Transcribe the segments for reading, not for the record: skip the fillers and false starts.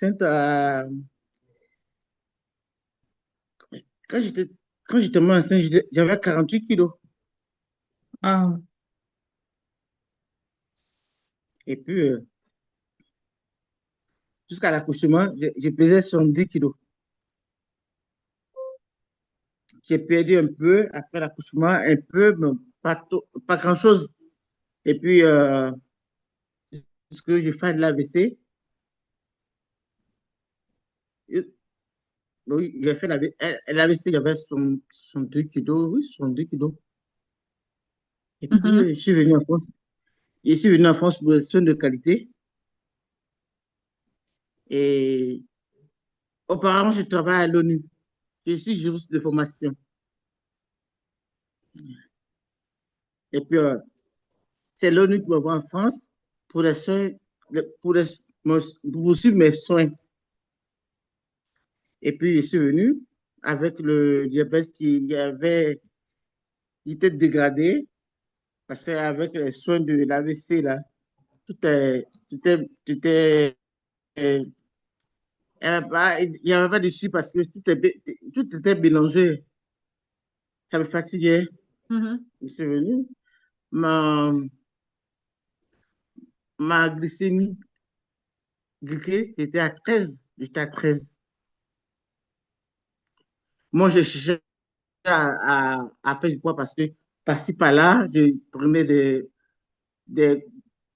enceinte quand j'étais, quand j'étais enceinte, j'avais 48 kilos. Ah, Et puis, jusqu'à l'accouchement, je pesais 70 kilos. J'ai perdu un peu après l'accouchement, un peu, mais pas grand-chose. Et puis, puisque j'ai fait de l'AVC, oui, j'ai fait l'AVC, j'avais 62 kilos, oui, 62 kilos. Et mhm, puis, je suis venu en France. Je suis venu en France pour des soins de qualité. Et auparavant, je travaille à l'ONU. Je suis juriste de formation. Et puis, c'est l'ONU qui m'envoie en France pour les soins, pour poursuivre mes soins. Et puis, je suis venu avec le diabète qui était dégradé, parce qu'avec les soins de l'AVC, là, tout est, il n'y avait pas de suite parce que tout était mélangé. Ça me fatiguait. mhm. Je suis venu. Ma, ma glycémie glyquée était à 13. J'étais à 13. Moi, je cherchais à perdre du poids parce que par-ci, par-là, je prenais des,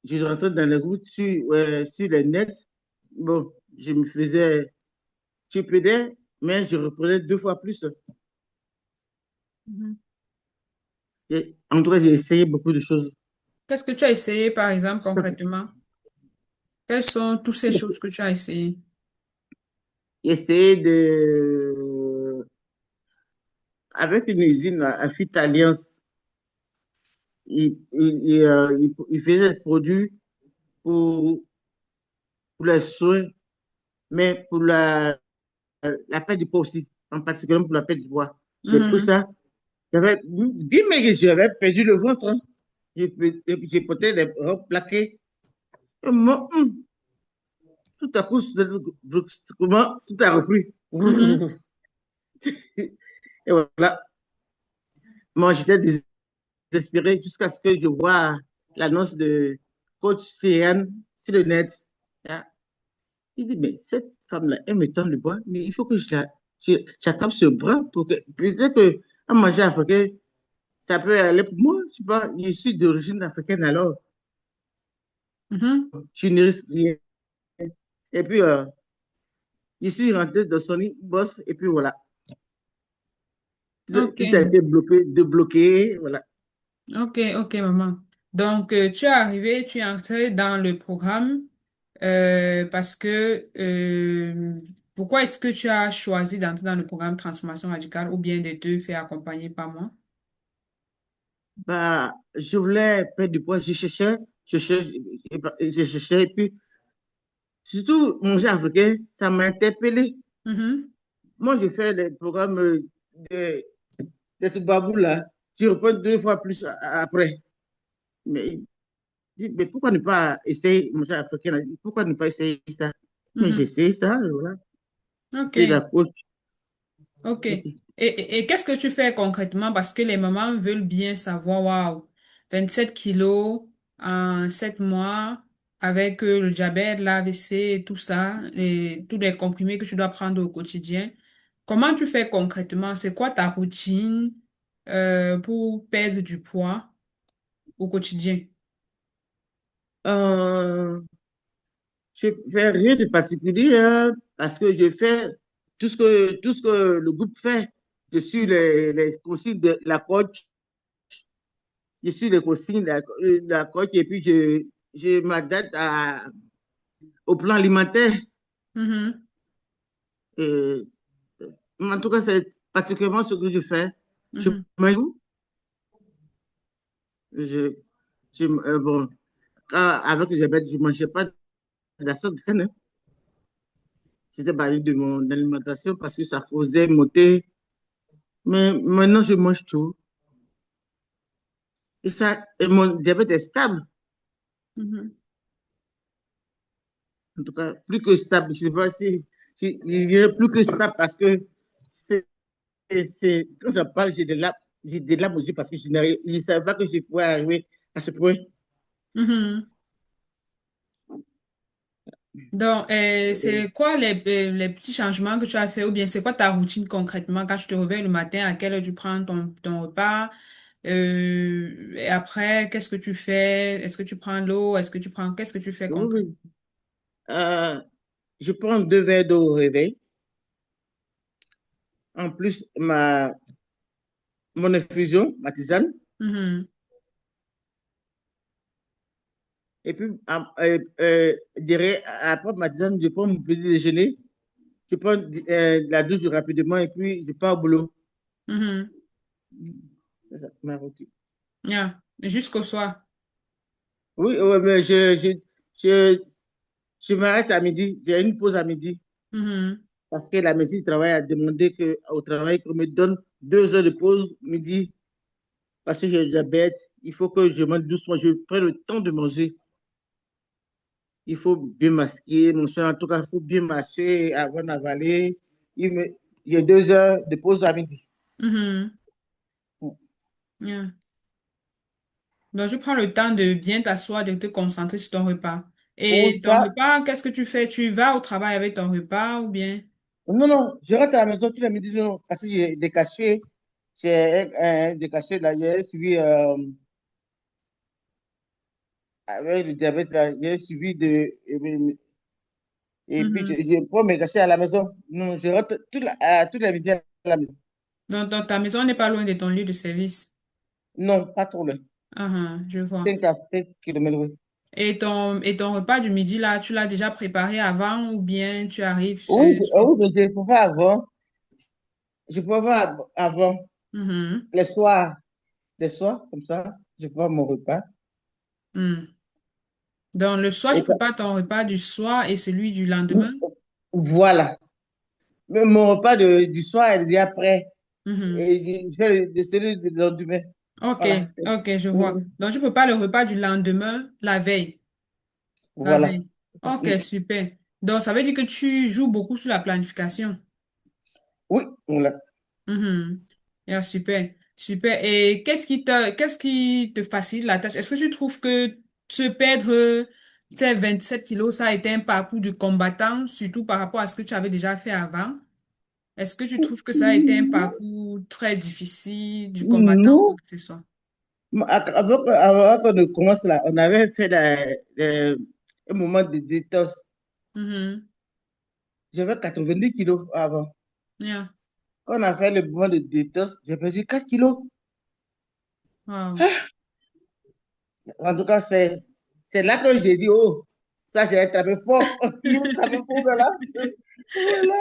je rentrais dans les routes sur les nets. Bon, je me faisais, je pédais, mais je reprenais 2 fois plus. Mhm. En tout cas, j'ai essayé beaucoup de choses. Qu'est-ce que tu as essayé, par exemple, concrètement? Quelles sont toutes ces choses que tu as essayées? J'ai essayé avec une usine à Fit Alliance, il faisait des produits pour, pour les soins, mais pour la perte du poids aussi, en particulier pour la perte du poids. J'ai pris Mhm, ça. J'avais bien maigri, j'avais perdu le ventre. Hein. J'ai porté des robes plaquées. Et moi, tout à coup, brusquement, tout a repris. mhm. Et voilà. Moi, j'étais désespéré jusqu'à ce que je vois l'annonce de coach Céane sur le net. Ah, il dit, mais cette femme-là, elle me tend le bois, mais il faut que j'attrape ce bras pour que, peut-être que, à manger africain, ça peut aller pour moi. Je sais pas, je suis d'origine africaine alors. Mhm. Je ne risque rien. Et puis, je suis rentré dans son boss, et puis voilà. Ok, Tout a été bloqué, débloqué, voilà. ok, maman. Donc, tu es arrivé, tu es entré dans le programme parce que pourquoi est-ce que tu as choisi d'entrer dans le programme Transformation radicale ou bien de te faire accompagner par moi? Bah, je voulais perdre du poids, je cherchais, et puis, surtout, manger africain, ça m'a interpellé. Mhm, Moi, je fais les programmes de, de Toubabou, là. Tu reprends 2 fois plus après. Mais, mais pourquoi ne pas essayer manger africain? Là? Pourquoi ne pas essayer ça? Mais j'ai mhm. essayé ça, voilà. Ok, Puis la coach, ok. ok. Et qu'est-ce que tu fais concrètement? Parce que les mamans veulent bien savoir, waouh, 27 kilos en 7 mois avec le diabète, l'AVC et tout ça, et tous les comprimés que tu dois prendre au quotidien. Comment tu fais concrètement? C'est quoi ta routine pour perdre du poids au quotidien? Euh, je fais rien de particulier hein, parce que je fais tout ce que le groupe fait. Je suis les consignes de la coach, je suis les consignes de la coach et puis je m'adapte au plan alimentaire. Mhm, Et, en tout cas, c'est particulièrement ce que je fais. Je mhm. mange, je, bon, avec le diabète, je ne mangeais pas de la sauce graine. Hein. C'était barré de mon alimentation parce que ça faisait monter. Mais maintenant, je mange tout. Et mon diabète est stable. Mhm. En tout cas, plus que stable. Je ne sais pas si il est plus que stable parce que quand je parle, j'ai des larmes aux yeux parce que je ne savais pas que je pouvais arriver à ce point. Mhm. Donc, Euh, c'est quoi les petits changements que tu as fait ou bien c'est quoi ta routine concrètement quand tu te réveilles le matin, à quelle heure tu prends ton repas et après, qu'est-ce que tu fais? Est-ce que tu prends l'eau? Qu'est-ce que tu fais oui, concrètement? oui. Euh, je prends 2 verres d'eau au réveil. En plus, mon infusion, ma tisane. Mhm. Et puis, derrière, après ma tisane, je prends mon petit déjeuner. Je prends la douche rapidement et puis je pars au boulot. Mhm. C'est ça, ma routine. Yeah. Jusqu'au soir. Oui, ouais, mais je, je m'arrête à midi. J'ai une pause à midi Mhm. parce que la médecine du travail a demandé au travail qu'on me donne 2 heures de pause midi parce que j'ai le diabète. Il faut que je mange doucement. Je prends le temps de manger. Il faut bien masquer. Mon soin, en tout cas, il faut bien mâcher avant d'avaler. Il me, il y a 2 heures de pause à midi. Mhm. Yeah. Donc, je prends le temps de bien t'asseoir, de te concentrer sur ton repas. Pour Et ton ça, repas, qu'est-ce que tu fais? Tu vas au travail avec ton repas ou bien? non, non, je rentre à la maison tous les midis, non, parce que j'ai des cachets. J'ai des cachets là, j'ai suivi avec le diabète, là, j'ai suivi et puis Mhm. je prends mes cachets à la maison. Non, je rentre tous les midis à la maison. Donc, ta maison n'est pas loin de ton lieu de service. Non, pas trop loin. Ah, ah, je vois. 5 à 7 kilomètres, oui. Et ton repas du midi, là, tu l'as déjà préparé avant ou bien tu arrives, Oui, tu... oui, mais je ne peux pas avant. Je peux pas avant. Mhm. Les soirs, les soirs, comme ça, je prends mon repas. Mhm. Donc, le soir, tu Et ça- prépares ton repas du soir et celui du lendemain. voilà. Mais mon repas du soir, il est déjà prêt. Mhm. Et je fais celui du lendemain. Ok, Voilà. ok, je vois. Mm, Donc, tu prépares le repas du lendemain la veille. La voilà. veille. Ok, Mm. super. Donc, ça veut dire que tu joues beaucoup sur la planification. Oui, voilà. Mhm. Yeah, super, super. Et qu'est-ce qui te facilite la tâche? Est-ce que tu trouves que se perdre ces 27 kilos, ça a été un parcours du combattant, surtout par rapport à ce que tu avais déjà fait avant? Est-ce que tu trouves que ça a été un parcours très difficile du combattant ou quoi Nous, que ce soit? avant qu'on ne commence là, on avait fait un moment de détox. Mhm. J'avais 90 kilos avant. Yeah. Quand on a fait le moment de détox, j'ai perdu 4 kilos. Wow. En tout cas, c'est là que j'ai dit, oh, ça, j'ai attrapé fort. Il faut attraper fort, là. Voilà.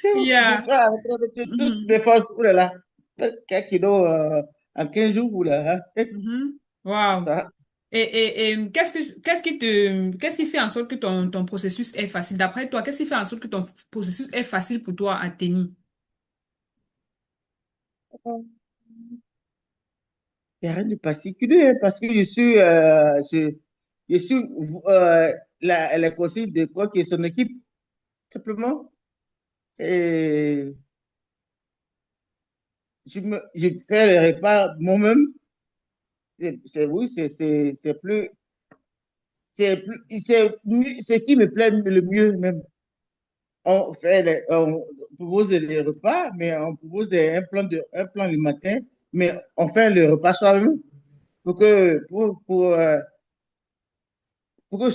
Je Yeah. prends la retraite de toutes Mhm. mes forces. Oh là là. 4 kilos en 15 jours. Oh là là. Mhm. Wow. Ça. Et qu'est-ce qui fait en sorte que ton processus est facile? D'après toi, qu'est-ce qui fait en sorte que ton processus est facile pour toi à tenir? Il n'y a rien de particulier parce que je suis les conseils de quoi que son équipe, simplement. Et je fais les repas moi-même. Oui, c'est ce qui me plaît le mieux même. On propose des repas, mais on propose un plan alimentaire, mais on fait le repas soi-même pour que ce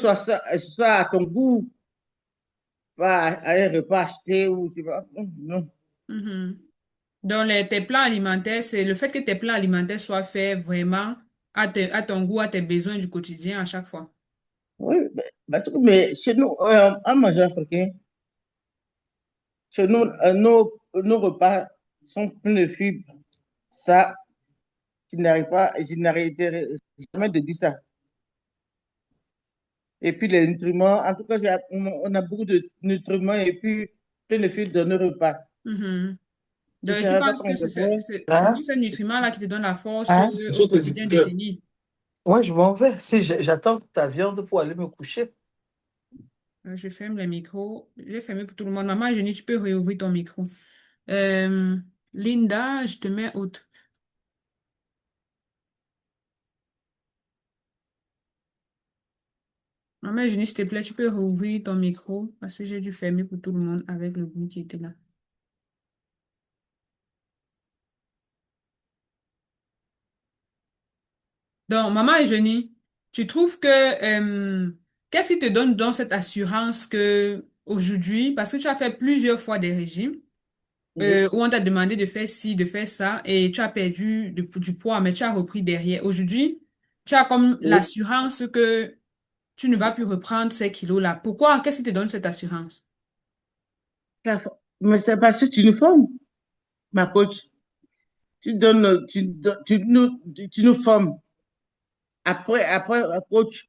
soit à ton goût, pas à un repas acheté ou tu vois. Non. Mhm. Donc, tes plans alimentaires, c'est le fait que tes plans alimentaires soient faits vraiment à ton goût, à tes besoins du quotidien à chaque fois. Oui, mais chez nous, en mangeant africain, chez nous, nos repas sont pleins de fibres. Ça, je n'arrêterai jamais de dire ça. Et puis les nutriments, en tout cas, on a beaucoup de nutriments et puis plein de fibres dans nos repas. Mhm. Je ne Donc, tu savais pas penses que comment ce on fait. ce sont Hein? ces nutriments-là qui te donnent la force Hein? au Sur tes quotidien de écouteurs. tenir? Ouais, je m'en vais. Si j'attends ta viande pour aller me coucher. Je ferme le micro. J'ai fermé pour tout le monde. Maman, Jenny, tu peux réouvrir ton micro. Euh, Linda, je te mets haute. Maman, Jenny, s'il te plaît, tu peux réouvrir ton micro parce que j'ai dû fermer pour tout le monde avec le bruit qui était là. Donc, maman et Jenny, tu trouves que qu'est-ce qui te donne donc cette assurance que aujourd'hui, parce que tu as fait plusieurs fois des régimes, Oui, où on t'a demandé de faire ci, de faire ça, et tu as perdu du poids, mais tu as repris derrière. Aujourd'hui, tu as comme oui. l'assurance que tu ne vas plus reprendre ces kilos-là. Pourquoi? Qu'est-ce qui te donne cette assurance? Mais c'est parce que tu nous formes, ma coach. Tu nous formes. Après, coach,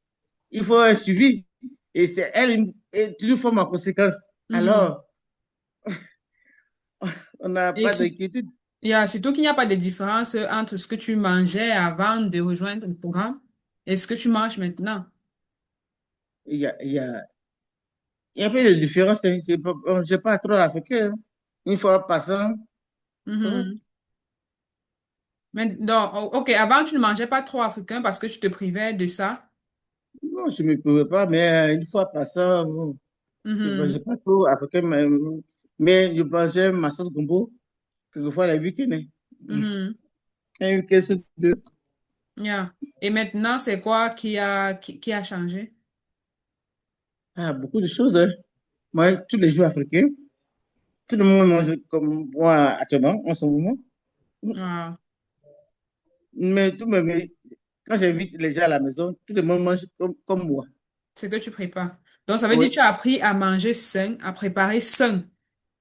il faut un suivi. Et c'est elle, et tu nous formes en conséquence. Mhm. Alors, on n'a Et pas si- d'inquiétude. il y a surtout qu'il n'y a pas de différence entre ce que tu mangeais avant de rejoindre le programme et ce que tu manges maintenant. Il y a un peu de différence. Hein. Je n'ai pas trop africain. Hein. Une fois passant, correct. Mhm. Mais, donc, ok, avant, tu ne mangeais pas trop africain parce que tu te privais de ça. Non, je ne me pouvais pas, mais une fois passant, bon, je ne mangeais Mhm. pas trop africain, mais je mangeais ma sauce gombo, quelquefois les week-ends. Hein. Mhm. Un week-end sur deux. Yeah. Et maintenant, c'est quoi qui a changé? Ah, beaucoup de choses. Hein. Moi, tous les jours africains, tout le monde mange comme moi actuellement, en ce moment. Ah, Mais quand j'invite les gens à la maison, tout le monde mange comme moi. ce que tu prépares. Donc, ça veut dire Oui, que tu as appris à manger sain, à préparer sain.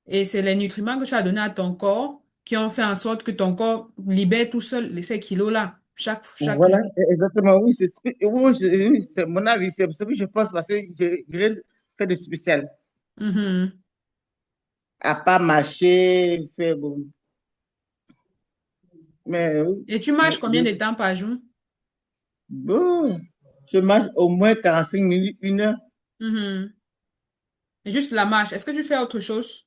Et c'est les nutriments que tu as donnés à ton corps qui ont fait en sorte que ton corps libère tout seul ces kilos-là chaque voilà, jour. exactement, oui, oui, c'est mon avis, c'est ce que je pense parce que j'ai rien fait de spécial, Mhm. à pas marcher, faire bon. Mais oui, Et tu marches combien de temps par jour? bon, je mange au moins 45 minutes, 1 heure. Mhm. Et juste la marche. Est-ce que tu fais autre chose?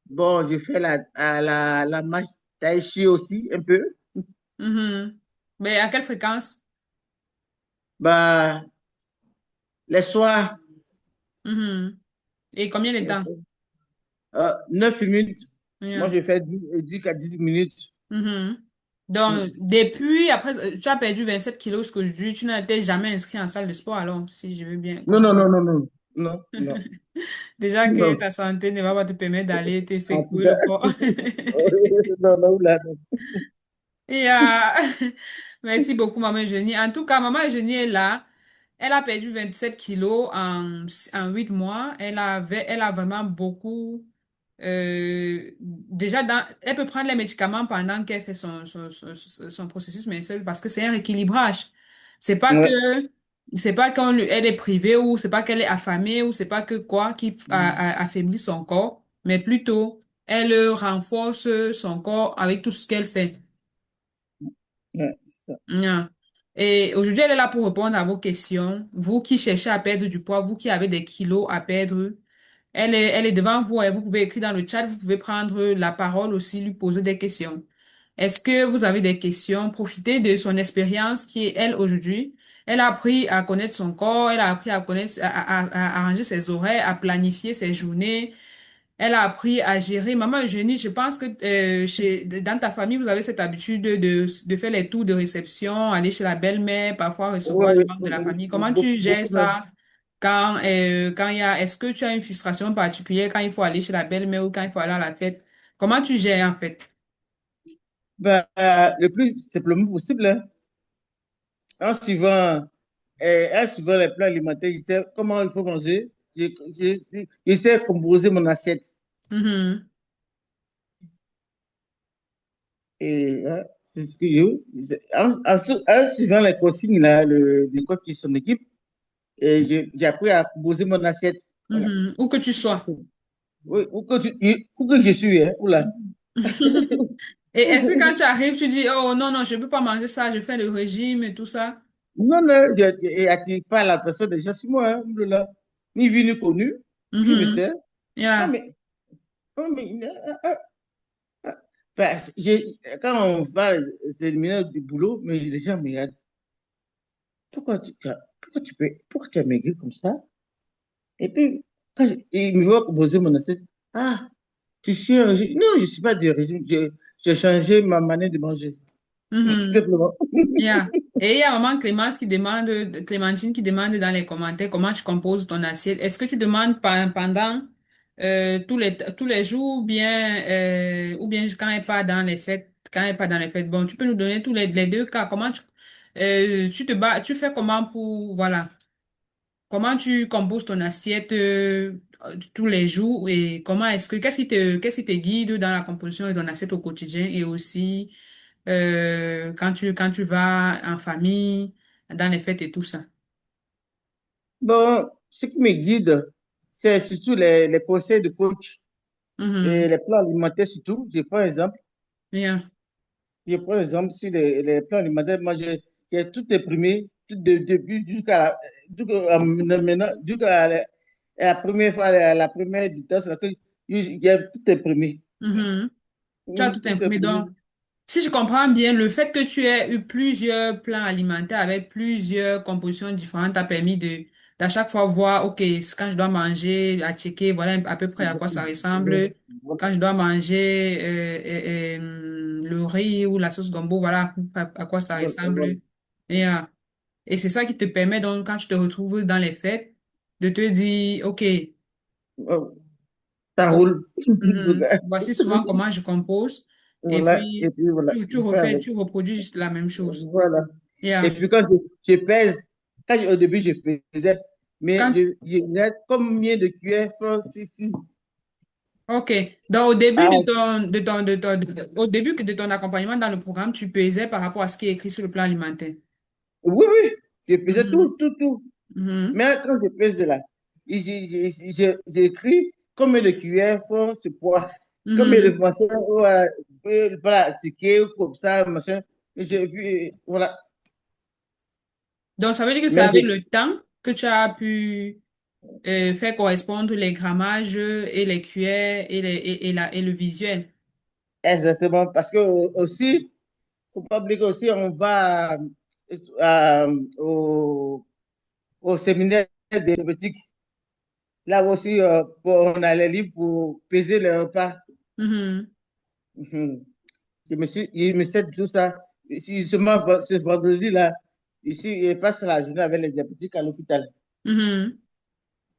Bon, je fais la marche tai chi aussi, un peu. Mhm. Mais à quelle fréquence? Bah, les soirs, Mhm. Et combien de temps? 9 minutes. Moi, Yeah. je fais 10 à 10 minutes. Mhm. Donc, depuis, après, tu as perdu 27 kilos aujourd'hui, tu n'as été jamais inscrit en salle de sport, alors, si je veux bien Non, non, comprendre. non, non, non, non, non, Déjà que non. ta santé ne va pas te permettre d'aller te En tout secouer cas, le corps. non, non, là, non. Et, merci beaucoup, Maman Eugénie. En tout cas, Maman Eugénie est là. Elle a perdu 27 kilos en 8 mois. Elle a vraiment beaucoup. Déjà, elle peut prendre les médicaments pendant qu'elle fait son processus menstruel parce que c'est un rééquilibrage. C'est pas que, Ouais. c'est pas elle est privée ou c'est pas qu'elle est affamée ou c'est pas que quoi qui affaiblit son corps, mais plutôt elle renforce son corps avec tout ce qu'elle fait. Ouais, c'est ça. Ah. Et aujourd'hui, elle est là pour répondre à vos questions. Vous qui cherchez à perdre du poids, vous qui avez des kilos à perdre, elle est devant vous et vous pouvez écrire dans le chat, vous pouvez prendre la parole aussi, lui poser des questions. Est-ce que vous avez des questions? Profitez de son expérience qui est elle aujourd'hui. Elle a appris à connaître son corps, elle a appris à connaître, à arranger ses horaires, à planifier ses journées. Elle a appris à gérer. Maman Eugénie, je pense que dans ta famille, vous avez cette habitude de faire les tours de réception, aller chez la belle-mère, parfois Ouais, recevoir les ouais, membres de la famille. Comment tu beaucoup, gères beaucoup même. ça quand il y a, est-ce que tu as une frustration particulière quand il faut aller chez la belle-mère ou quand il faut aller à la fête? Comment tu gères en fait? Ben, le plus simplement possible, hein, en suivant, en suivant les plans alimentaires, je sais comment il faut manger, je sais composer mon assiette. Mhm, Et c'est ce que en suivant les consignes là, du coach et son équipe, et j'ai appris à composer mon assiette. Voilà. mhm. Où que tu sois. Oui, où que je suis, hein, oula. Et est-ce que quand tu arrives, tu dis, oh non, non, je ne peux pas manger ça, je fais le régime et tout ça? Non, non, je n'attire pas l'attention des gens sur moi, hein, oulala. ni vu ni connu. Puis je me Mhm. sers. Oh, Yeah. mais, oh, mais, ben, quand on va s'éliminer du boulot, mais les gens me regardent. Pourquoi tu as maigri comme ça? Et puis, il me voit proposer mon assiette. Ah, tu suis un régime. Non, je ne suis pas de régime. J'ai changé ma manière de manger. Mhm. Simplement. Yeah. Et il y a maman Clémence qui demande, Clémentine qui demande dans les commentaires comment tu composes ton assiette. Est-ce que tu demandes pendant tous les jours ou bien quand elle n'est pas dans les fêtes, quand elle n'est pas dans les fêtes. Bon, tu peux nous donner les deux cas. Tu te bats, tu fais comment pour, voilà, comment tu composes ton assiette tous les jours et qu'est-ce qui te guide dans la composition de ton assiette au quotidien et aussi quand tu vas en famille, dans les fêtes et tout ça. Bon, ce qui me guide, c'est surtout les conseils de coach et Mhm. les plans alimentaires surtout. Yeah. Je prends exemple sur les plans alimentaires. Moi, j'ai tout imprimé, tout depuis jusqu'à la première fois, la première vitesse, j'ai tout imprimé. Mhm. Tu as tout Tout imprimé. imprimé. Donc, si je comprends bien, le fait que tu aies eu plusieurs plans alimentaires avec plusieurs compositions différentes t'a permis d'à chaque fois voir, OK, quand je dois manger, à checker, voilà à peu près à quoi ça ressemble. Voilà. Quand je dois manger le riz ou la sauce gombo, voilà à quoi ça Voilà, voilà. ressemble. Et, euh, et c'est ça qui te permet donc, quand tu te retrouves dans les fêtes, de te dire, OK, Oh, ça voici, roule. voici souvent comment je compose. Et Voilà. Et puis, puis voilà, je fais avec. tu reproduis juste la même chose. Voilà. Et Yeah. puis quand je pèse, au début je pesais, mais Quand, je regarde combien de cuillères font si. OK. Donc, au début Ah, au début de ton accompagnement dans le programme, tu pesais par rapport à ce qui est écrit sur le plan alimentaire. oui, oui, je pesais Mhm. tout. Mhm. Mais quand je pèse de là, j'écris combien de cuillères font ce poids, combien de Mhm. machin, voilà, ticket, comme ça, machin. Puis, voilà. Donc, ça veut dire que c'est Mais avec le temps que tu as pu faire correspondre les grammages et les cuillères et le visuel. exactement, parce que aussi, faut pas oublier aussi, on va à- au séminaire des diabétiques. Là aussi, on a les livres pour peser le repas. Mhm. Mhm. Il me sait tout ça. Ici, seulement ce vendredi-là, ici, il passe la journée avec les diabétiques à l'hôpital, Mhm.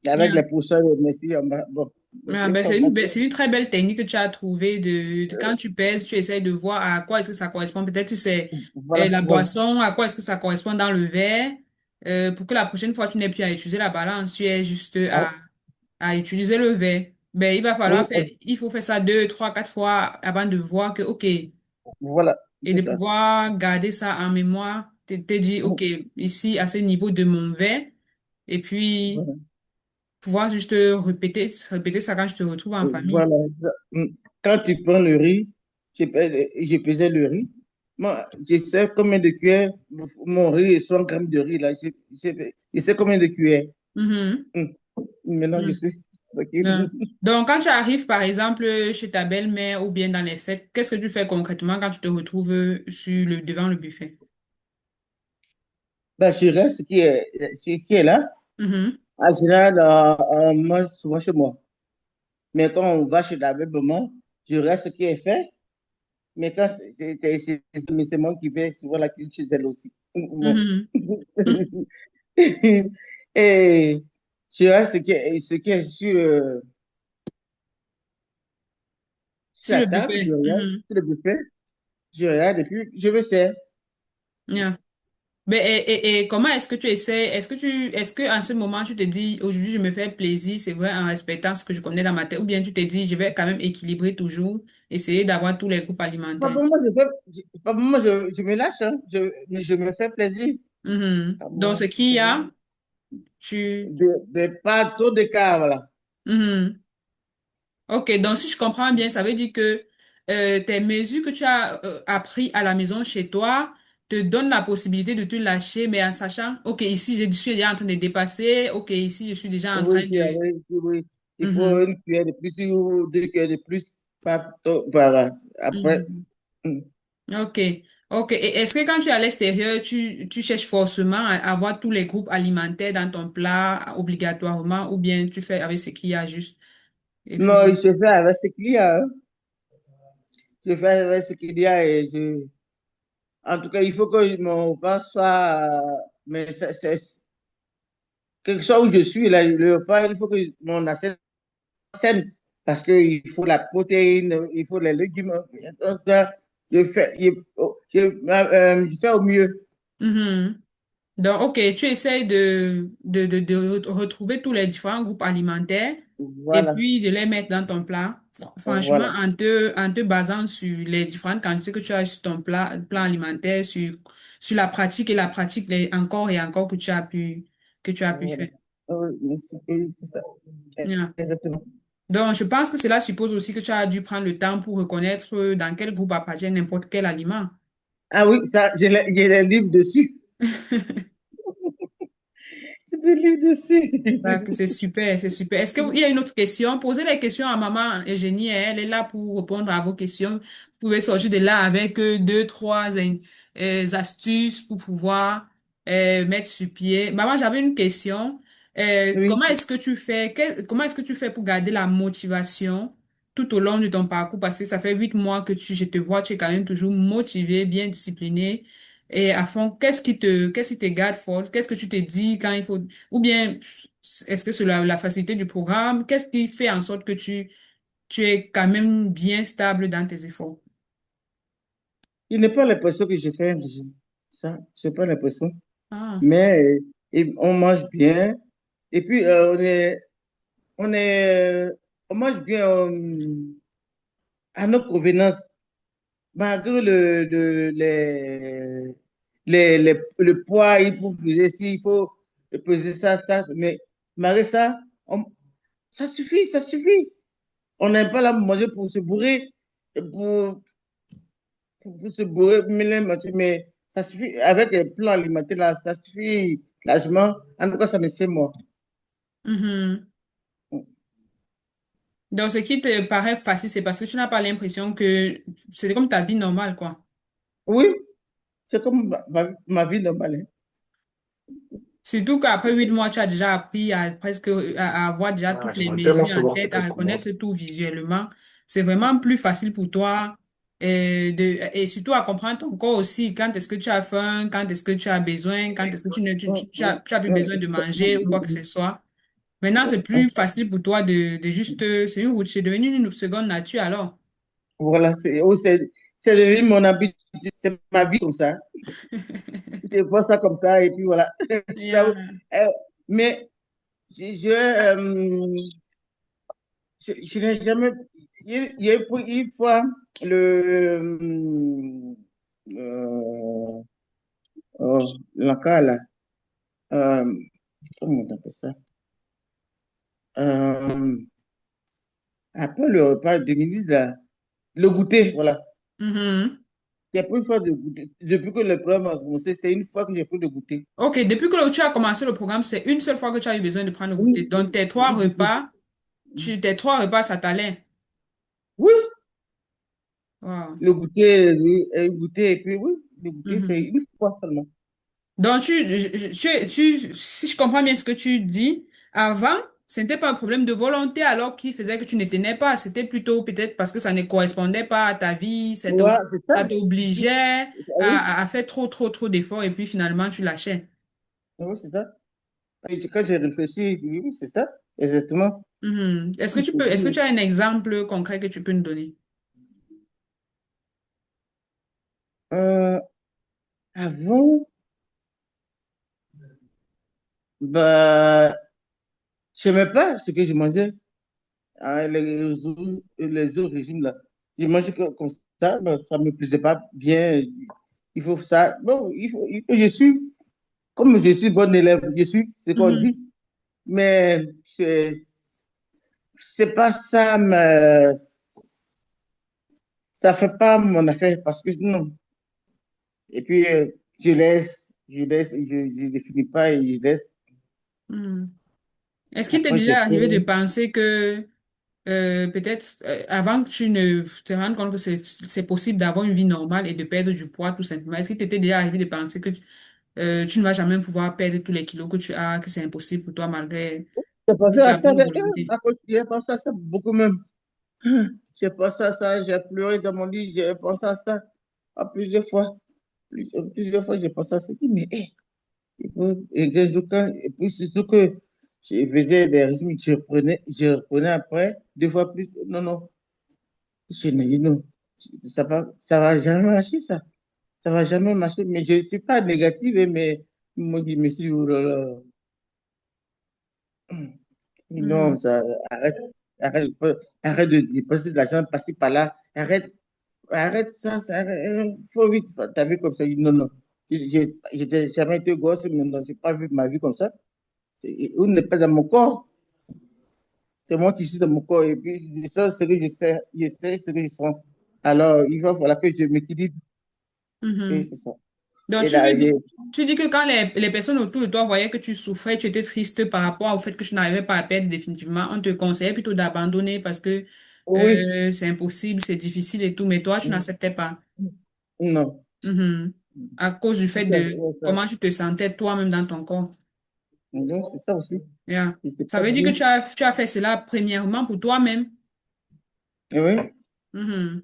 avec Yeah. les pousseurs, merci. Bon, Ah, c'est ben, comme ça. c'est une très belle technique que tu as trouvée quand tu pèses, tu essaies de voir à quoi est-ce que ça correspond. Peut-être si c'est Voilà, la voilà. boisson, à quoi est-ce que ça correspond dans le verre, pour que la prochaine fois tu n'aies plus à utiliser la balance, tu aies juste Ah, à utiliser le verre. Ben, oui, il faut faire ça deux, trois, quatre fois avant de voir que, OK, et voilà, de c'est ça. pouvoir garder ça en mémoire, te dire, OK, ici, à ce niveau de mon verre, et puis Voilà, pouvoir juste répéter ça quand je te retrouve en famille. voilà. Quand tu prends le riz, je pesais le riz. Moi, je sais combien de cuillères, mon riz, 100 grammes de riz, là, je sais combien de cuillères. Mhm. Hum, Maintenant, je Mhm. sais. Ok. Ouais. Donc, quand tu arrives, par exemple, chez ta belle-mère ou bien dans les fêtes, qu'est-ce que tu fais concrètement quand tu te retrouves devant le buffet? Ben, je reste ce qui est là. Mhm. En général, on mange souvent chez moi. Mais quand on va chez la belle-maman, je reste ce qui est fait. Mais quand c'est moi qui vais souvent la cuisine chez elle aussi. Bon. Mhm. Et je reste ce qui est sur Sur la le table, je buffet. regarde, Mhm. sur le buffet, je regarde et puis je me sers. Yeah. Mais, et comment est-ce que tu essaies, est-ce que en ce moment tu te dis, aujourd'hui je me fais plaisir, c'est vrai, en respectant ce que je connais dans ma tête, ou bien tu te dis, je vais quand même équilibrer toujours, essayer d'avoir tous les groupes Pas alimentaires. pour moi, pas pour moi, je me lâche, hein. Mais je me fais plaisir. Mhm. À Donc, moi. ce qu'il y a, tu... De pas trop d'écart, voilà. Mhm. Ok, donc si je comprends bien, ça veut dire que tes mesures que tu as appris à la maison chez toi te donne la possibilité de te lâcher, mais en sachant, OK, ici, je suis déjà en train de dépasser, OK, ici, je suis déjà en Oui, train de... oui, oui. Il faut Mhm, une cuillère de plus ou deux cuillères de plus. Voilà. Après, mhm. mm. OK. OK. Et est-ce que quand tu es à l'extérieur, tu cherches forcément à avoir tous les groupes alimentaires dans ton plat obligatoirement ou bien tu fais avec ce qu'il y a juste? Et Non, puis... je fais avec ce qu'il y a, hein. Je fais avec ce qu'il y a et en tout cas, il faut que mon repas soit, mais c'est quelque chose où je suis là, le repas, il faut que mon assiette soit saine parce qu'il faut la protéine, il faut les légumes. Donc, je fais au mieux. Mhm. Donc, OK, tu essayes de retrouver tous les différents groupes alimentaires et Voilà, puis de les mettre dans ton plat. Franchement, voilà, en te basant sur les différentes quantités que tu as sur ton plan alimentaire, sur la pratique et la pratique encore et encore que tu as pu voilà. faire. Oui, c'est ça. Yeah. Exactement. Donc, je pense que cela suppose aussi que tu as dû prendre le temps pour reconnaître dans quel groupe appartient n'importe quel aliment. Ah oui, ça, j'ai les livres dessus. J'ai des livres Bah, que dessus. c'est super, c'est super. Est-ce qu'il y a une autre question? Posez les questions à maman Eugénie, elle est là pour répondre à vos questions. Vous pouvez sortir de là avec deux, trois astuces pour pouvoir mettre sur pied. Maman, j'avais une question. Oui. Comment est-ce que tu fais, comment est-ce que tu fais pour garder la motivation tout au long de ton parcours? Parce que ça fait 8 mois que je te vois, tu es quand même toujours motivé, bien discipliné et à fond. Qu'est-ce qui te garde fort? Qu'est-ce que tu te dis quand il faut, ou bien est-ce que c'est la facilité du programme? Qu'est-ce qui fait en sorte que tu es quand même bien stable dans tes efforts? Il n'est pas l'impression que j'ai fait un régime. Ça, je n'ai pas l'impression. Ah. Mais on mange bien. Et puis, on est, on mange bien à notre convenance. Malgré le poids, il faut peser ci, il faut peser ça, ça. Mais malgré ça, ça suffit, ça suffit. On n'est pas là pour manger pour se bourrer, pour, pour se bourrer, mais ça suffit. Avec les plans alimentaires, là, ça suffit largement. En tout cas, ça me sait moi. Mhm. Donc, ce qui te paraît facile, c'est parce que tu n'as pas l'impression que c'est comme ta vie normale, quoi. Oui, c'est comme ma vie normale, hein. Surtout qu'après 8 mois, tu as déjà appris à presque à avoir déjà Ah, toutes les j'aimerais tellement mesures en savoir tête, quand à est-ce qu'on mange. reconnaître tout visuellement. C'est vraiment plus facile pour toi et surtout à comprendre ton corps aussi. Quand est-ce que tu as faim, quand est-ce que tu as besoin, quand est-ce que tu, ne, Hum, tu as plus besoin de manger ou quoi que ce soit. Maintenant, c'est hum. plus facile pour toi de juste, c'est devenu une seconde nature alors. Voilà, c'est devenu mon habitude, c'est ma vie comme ça. Je vois ça comme ça et puis voilà. Ça, Yeah. euh, mais je n'ai jamais. Il y a eu une fois euh, l'encas là. Euh, Comment on appelle ça? Euh, Après le repas de midi, là, le goûter, voilà. Mhm. J'ai pris une fois de goûter. Depuis que le programme a commencé, c'est une fois que j'ai pris de goûter. OK, depuis que tu as commencé le programme, c'est une seule fois que tu as eu besoin de prendre le goûter. Oui, Donc, oui, oui, goûter. tes trois repas, ça t'allait. Oui, Wow. le goûter, oui, goûter, et puis oui, le goûter, c'est Mhm. une fois seulement. Donc, si je comprends bien ce que tu dis, avant, ce n'était pas un problème de volonté alors qui faisait que tu ne tenais pas. C'était plutôt peut-être parce que ça ne correspondait pas à ta vie, Voilà, c'est ça. ça t'obligeait Oui, à faire trop d'efforts et puis finalement, tu lâchais. oui, c'est ça. Et quand j'ai réfléchi, j'ai dit, oui, c'est ça, exactement. Mhm. Est-ce que tu as un exemple concret que tu peux nous donner? Euh, Avant, bah, je n'aimais pas ce que je mangeais, hein, les autres régimes là. Je mangeais comme ça, mais ça ne me plaisait pas bien. Il faut ça. Bon, je suis, comme je suis bon élève, je suis ce qu'on Mhm. dit, mais c'est pas ça, mais ça fait pas mon affaire parce que non. Et puis, je ne finis pas et je laisse. Mhm. Est-ce qu'il t'est Après, j'ai déjà arrivé de peur. penser que peut-être avant que tu ne te rendes compte que c'est possible d'avoir une vie normale et de perdre du poids tout simplement, est-ce qu'il t'était déjà arrivé de penser que tu ne vas jamais pouvoir perdre tous les kilos que tu as, que c'est impossible pour toi malgré J'ai pensé ta à ça, bonne volonté? j'ai pensé à ça beaucoup même. J'ai pensé à ça, j'ai pleuré dans mon lit, j'ai pensé à ça à plusieurs fois. Plusieurs fois, j'ai pensé à ça. Je dis, mais, et et puis surtout que je faisais des régimes, je reprenais après, deux fois plus. Non, non, je n'ai dit non. Ça va jamais marcher, ça. Ça va jamais marcher. Mais je ne suis pas négative, hein, mais ils m'ont dit, monsieur, oh là là, non, Mhm. ça, arrête, arrête, arrête de dépenser de l'argent, passer par là. Arrête ça, faut vite. T'as vu comme ça? Non, non. J'étais jamais été gosse, mais non, j'ai pas vu ma vie comme ça. On n'est pas dans mon corps. C'est moi qui suis dans mon corps. Et puis, c'est ça, ce que je sais ce que je sens. Alors, il va falloir que je m'équilibre. Et Mhm. c'est ça. Donc, Et là, tu dis que quand les personnes autour de toi voyaient que tu souffrais, tu étais triste par rapport au fait que tu n'arrivais pas à perdre définitivement, on te conseillait plutôt d'abandonner parce que oui, c'est impossible, c'est difficile et tout, mais toi, tu n'acceptais pas. non. Mhm. À cause du fait de comment tu te sentais toi-même dans ton corps. Donc, c'est ça aussi. Yeah. C'était Ça pas veut dire que bien. tu as fait cela premièrement pour toi-même. Oui, Mhm.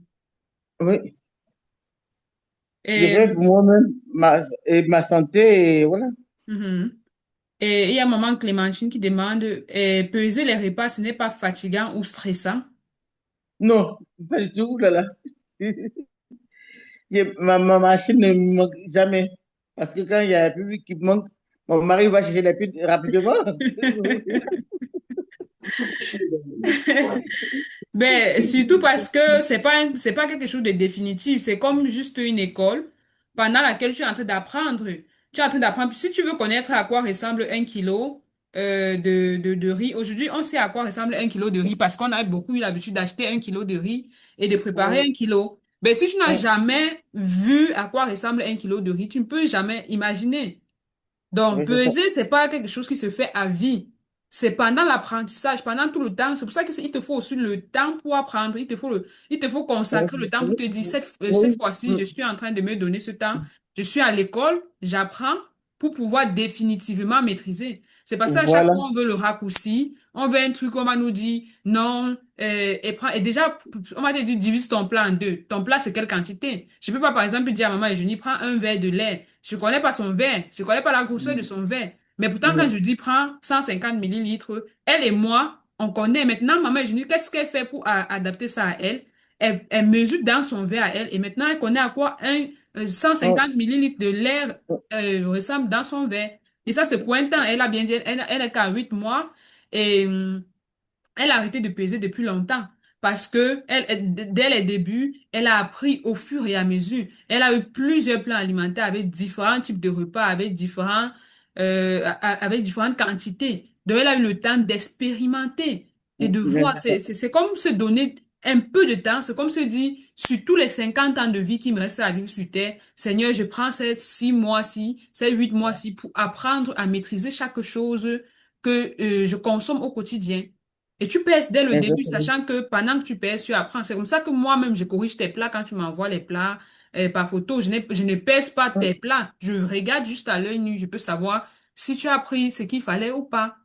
oui. Je Et, vais pour moi-même, et ma santé, et voilà. mhm. Et il y a maman Clémentine qui demande, peser les repas, ce n'est pas fatigant ou stressant? Non, pas du tout. Ouh là là. Ma machine ne me manque jamais. Parce que quand il y a un public qui me manque, mon mari va chercher les putes rapidement. Ben, surtout parce que c'est pas quelque chose de définitif. C'est comme juste une école pendant laquelle tu es en train d'apprendre. Tu es en train d'apprendre. Si tu veux connaître à quoi ressemble un kilo de riz, aujourd'hui, on sait à quoi ressemble un kilo de riz parce qu'on a beaucoup eu l'habitude d'acheter un kilo de riz et de préparer un kilo. Ben, si tu n'as jamais vu à quoi ressemble un kilo de riz, tu ne peux jamais imaginer. Donc, Oui, c'est ça. peser, c'est pas quelque chose qui se fait à vie. C'est pendant l'apprentissage, pendant tout le temps. C'est pour ça qu'il te faut aussi le temps pour apprendre. Il te faut consacrer le temps pour te dire, cette Oui, fois-ci, je suis en train de me donner ce temps. Je suis à l'école, j'apprends pour pouvoir définitivement maîtriser. C'est parce qu'à chaque voilà. fois, on veut le raccourci, on veut un truc, on va nous dire, non, et déjà, on va te dire, divise ton plat en deux. Ton plat, c'est quelle quantité? Je peux pas, par exemple, dire à maman, je dis, prends un verre de lait. Je connais pas son verre. Je connais pas la grosseur de son verre. Mais pourtant, quand je dis prends 150 millilitres, elle et moi, on connaît. Maintenant, maman, je dis, qu'est-ce qu'elle fait pour adapter ça à elle? Elle mesure dans son verre à elle. Et maintenant, elle connaît à quoi 150 millilitres de lait ressemble dans son verre. Et ça, c'est pour un temps. Elle a bien dit, elle est qu'à 8 mois. Et, elle a arrêté de peser depuis longtemps parce que dès les débuts, elle a appris au fur et à mesure. Elle a eu plusieurs plans alimentaires avec différents types de repas, avec différentes quantités. Donc, elle a eu le temps d'expérimenter et de Mais voir. c'est ça. C'est comme se donner un peu de temps. C'est comme se dire, sur tous les 50 ans de vie qui me restent à vivre sur Terre, Seigneur, je prends ces 6 mois-ci, ces 8 mois-ci pour apprendre à maîtriser chaque chose que je consomme au quotidien. Et tu pèses dès le début, Exactement. sachant que pendant que tu pèses, tu apprends. C'est comme ça que moi-même, je corrige tes plats quand tu m'envoies les plats par photo. Je ne pèse pas tes plats. Je regarde juste à l'œil nu. Je peux savoir si tu as pris ce qu'il fallait ou pas.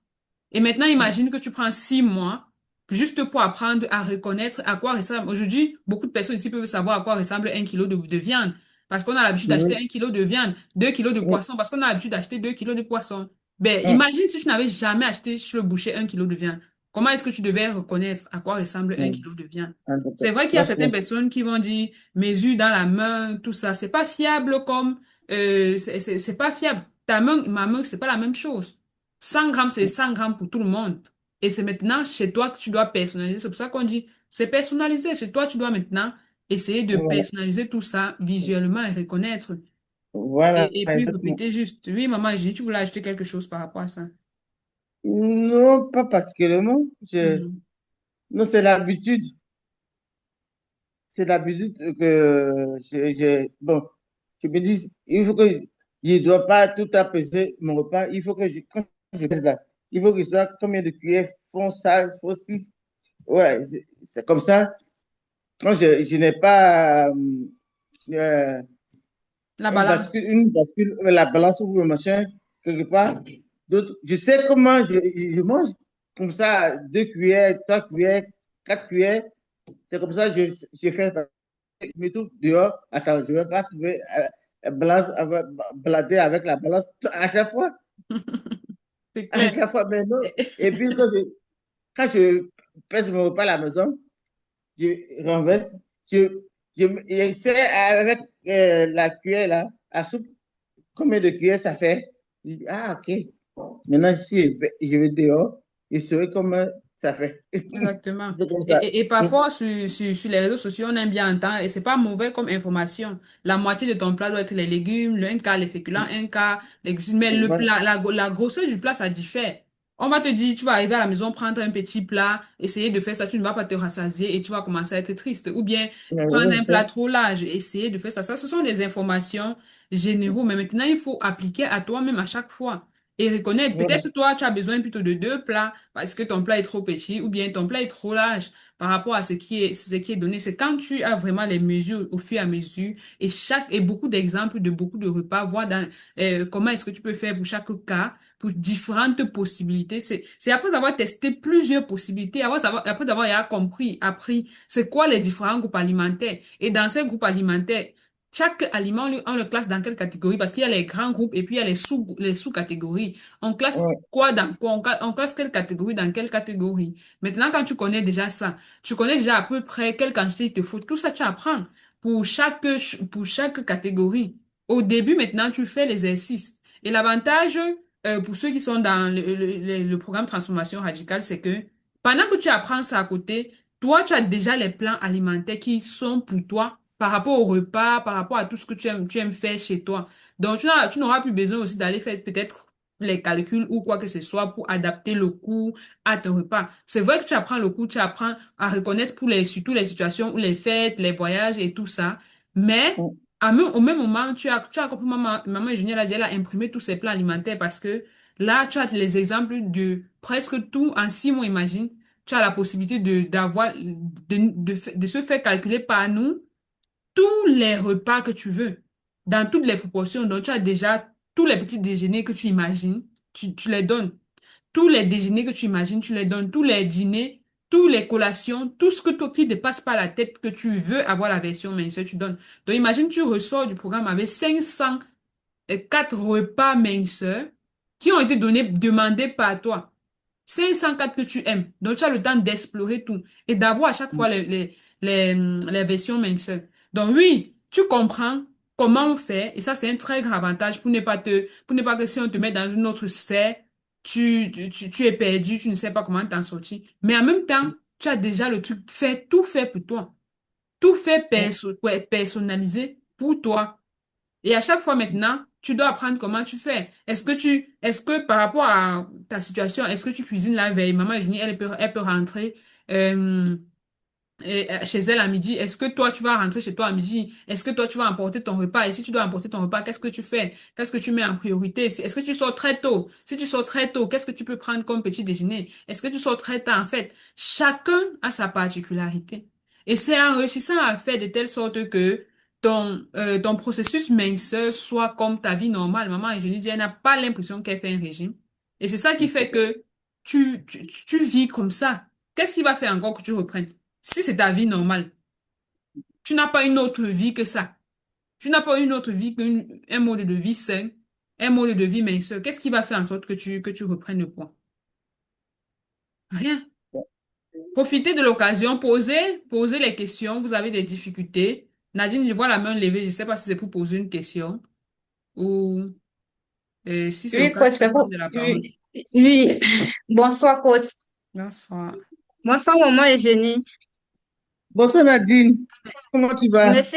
Et maintenant, imagine que tu prends 6 mois juste pour apprendre à reconnaître à quoi ressemble. Aujourd'hui, beaucoup de personnes ici peuvent savoir à quoi ressemble un kilo de viande. Parce qu'on a l'habitude d'acheter Oui. 1 kilo de viande, 2 kilos de poisson, parce qu'on a l'habitude d'acheter 2 kilos de poisson. Ben, imagine si tu n'avais jamais acheté chez le boucher 1 kilo de viande. Comment est-ce que tu devais reconnaître à quoi ressemble 1 kilo de viande? C'est vrai qu'il y a certaines Franchement, personnes qui vont dire mesure dans la main, tout ça. C'est pas fiable comme, c'est pas fiable. Ta main, ma main, c'est pas la même chose. 100 grammes, c'est 100 grammes pour tout le monde. Et c'est maintenant chez toi que tu dois personnaliser. C'est pour ça qu'on dit, c'est personnalisé. Chez toi, tu dois maintenant essayer de voilà. personnaliser tout ça visuellement et reconnaître. Voilà, Et puis exactement. répéter juste. Oui, maman, j'ai dit, tu voulais acheter quelque chose par rapport à ça. Non, pas particulièrement. Mhm. Non, c'est l'habitude. C'est l'habitude que bon, je me dis, il faut que Je ne dois pas tout à peser mon repas. Il faut que quand je pèse là, il faut que je sache combien de cuillères font ça, font six. Ouais, c'est comme ça. Quand je n'ai pas euh, La balance. une bascule, la balance ou le machin, quelque part, d'autres, je sais comment je mange. Comme ça, 2 cuillères, 3 cuillères, 4 cuillères. C'est comme ça que je fais. Je mets tout dehors. Attends, je ne vais pas trouver balance, balader avec la balance à chaque fois. C'est À clair. chaque fois, mais non. Et puis, quand je pèse mon repas à la maison, je renverse, je, j'essaie avec la cuillère là, à soupe, combien de cuillères ça fait? Je dis, ah, ok. Maintenant, si je vais dehors, je saurai comment ça fait. Exactement. C'est comme Et, ça. et parfois, sur les réseaux sociaux, on aime bien entendre, et c'est pas mauvais comme information. La moitié de ton plat doit être les légumes, un quart les féculents, un quart les glucides. Mais le Voilà. plat, la grosseur du plat, ça diffère. On va te dire, tu vas arriver à la maison, prendre un petit plat, essayer de faire ça, tu ne vas pas te rassasier et tu vas commencer à être triste. Ou bien, prendre un plat trop large, essayer de faire ça. Ça, ce sont des informations généraux. Mais maintenant, il faut appliquer à toi-même à chaque fois. Et reconnaître, Voilà. peut-être toi, tu as besoin plutôt de deux plats parce que ton plat est trop petit ou bien ton plat est trop large par rapport à ce qui est donné. C'est quand tu as vraiment les mesures au fur et à mesure et beaucoup d'exemples de beaucoup de repas, voir comment est-ce que tu peux faire pour chaque cas, pour différentes possibilités. C'est après avoir testé plusieurs possibilités, après d'avoir appris c'est quoi les différents groupes alimentaires. Et dans ces groupes alimentaires, chaque aliment, on le classe dans quelle catégorie? Parce qu'il y a les grands groupes et puis il y a les sous-catégories. On classe Ouais. quoi dans quoi? On classe quelle catégorie dans quelle catégorie? Maintenant, quand tu connais déjà ça, tu connais déjà à peu près quelle quantité il te faut. Tout ça, tu apprends pour chaque catégorie. Au début, maintenant, tu fais l'exercice. Et l'avantage, pour ceux qui sont dans le programme Transformation Radicale, c'est que pendant que tu apprends ça à côté, toi, tu as déjà les plans alimentaires qui sont pour toi par rapport au repas, par rapport à tout ce que tu aimes faire chez toi. Donc, tu n'auras plus besoin aussi d'aller faire peut-être les calculs ou quoi que ce soit pour adapter le coût à ton repas. C'est vrai que tu apprends le coût, tu apprends à reconnaître surtout les situations où les fêtes, les voyages et tout ça. Mais, au même moment, tu as compris, maman ingénieure a déjà imprimé tous ces plans alimentaires parce que là, tu as les exemples de presque tout en 6 mois, imagine. Tu as la possibilité de se faire calculer par nous tous les repas que tu veux, dans toutes les proportions. Donc, tu as déjà tous les petits déjeuners que tu imagines, tu les donnes. Tous les déjeuners que tu imagines, tu les donnes. Tous les dîners, tous les collations, tout ce que toi qui ne passe pas la tête que tu veux avoir la version minceur, tu donnes. Donc, imagine, tu ressors du programme avec 504 repas minceurs qui ont été demandés par toi. 504 que tu aimes. Donc, tu as le temps d'explorer tout et d'avoir à chaque fois les versions minceurs. Donc, oui, tu comprends comment faire et ça, c'est un très grand avantage pour ne pas que si on te met dans une autre sphère, tu es perdu, tu ne sais pas comment t'en sortir. Mais en même temps, tu as déjà le truc tout fait pour toi. Tout fait ouais, personnalisé pour toi. Et à chaque fois maintenant, tu dois apprendre comment tu fais. Est-ce que par rapport à ta situation, est-ce que tu cuisines la veille? Maman Eugénie, elle peut rentrer euh, chez elle à midi. Est-ce que toi, tu vas rentrer chez toi à midi? Est-ce que toi, tu vas emporter ton repas? Et si tu dois emporter ton repas, qu'est-ce que tu fais? Qu'est-ce que tu mets en priorité? Est-ce que tu sors très tôt? Si tu sors très tôt, qu'est-ce que tu peux prendre comme petit déjeuner? Est-ce que tu sors très tard? En fait, chacun a sa particularité. Et c'est en réussissant à faire de telle sorte que ton processus minceur soit comme ta vie normale. Maman, je lui dis, elle n'a pas l'impression qu'elle fait un régime. Et c'est ça qui fait que tu vis comme ça. Qu'est-ce qui va faire encore que tu reprennes? Si c'est ta vie normale, tu n'as pas une autre vie que ça. Tu n'as pas une autre vie qu'un mode de vie sain, un mode de vie minceur. Qu'est-ce qui va faire en sorte que tu reprennes le poids? Rien. Profitez de l'occasion, posez les questions. Vous avez des difficultés. Nadine, je vois la main levée. Je ne sais pas si c'est pour poser une question ou si c'est le Oui, cas, coach, tu peux c'est bon. poser la parole. Oui, oui. Bonsoir, coach. Bonsoir. Bonsoir, maman Eugénie. Bonsoir Nadine, comment tu vas? Merci,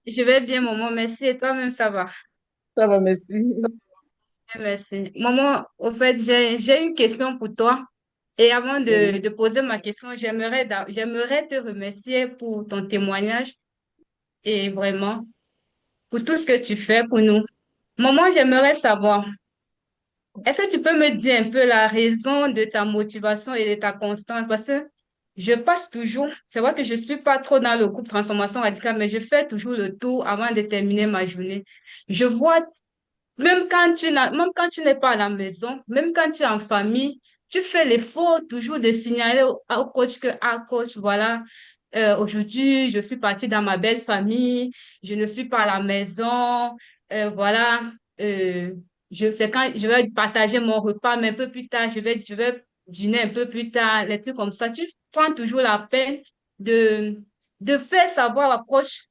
je vais bien, maman. Merci. Et toi-même, ça va? Ça va, merci. Merci. Maman, au fait, j'ai une question pour toi. Et avant Oui. de poser ma question, j'aimerais te remercier pour ton témoignage et vraiment pour tout ce que tu fais pour nous. Maman, j'aimerais savoir, est-ce que tu peux me dire un peu la raison de ta motivation et de ta constance? Parce que je passe toujours, c'est vrai que je suis pas trop dans le groupe transformation radicale, mais je fais toujours le tour avant de terminer ma journée. Je vois, même quand tu n'es pas à la maison, même quand tu es en famille, tu fais l'effort toujours de signaler au coach que, ah, coach, voilà, aujourd'hui, je suis partie dans ma belle famille, je ne suis pas à la maison, voilà, euh, c'est quand je vais partager mon repas, mais un peu plus tard, je vais dîner un peu plus tard, les trucs comme ça. Tu prends toujours la peine de, de faire savoir à coach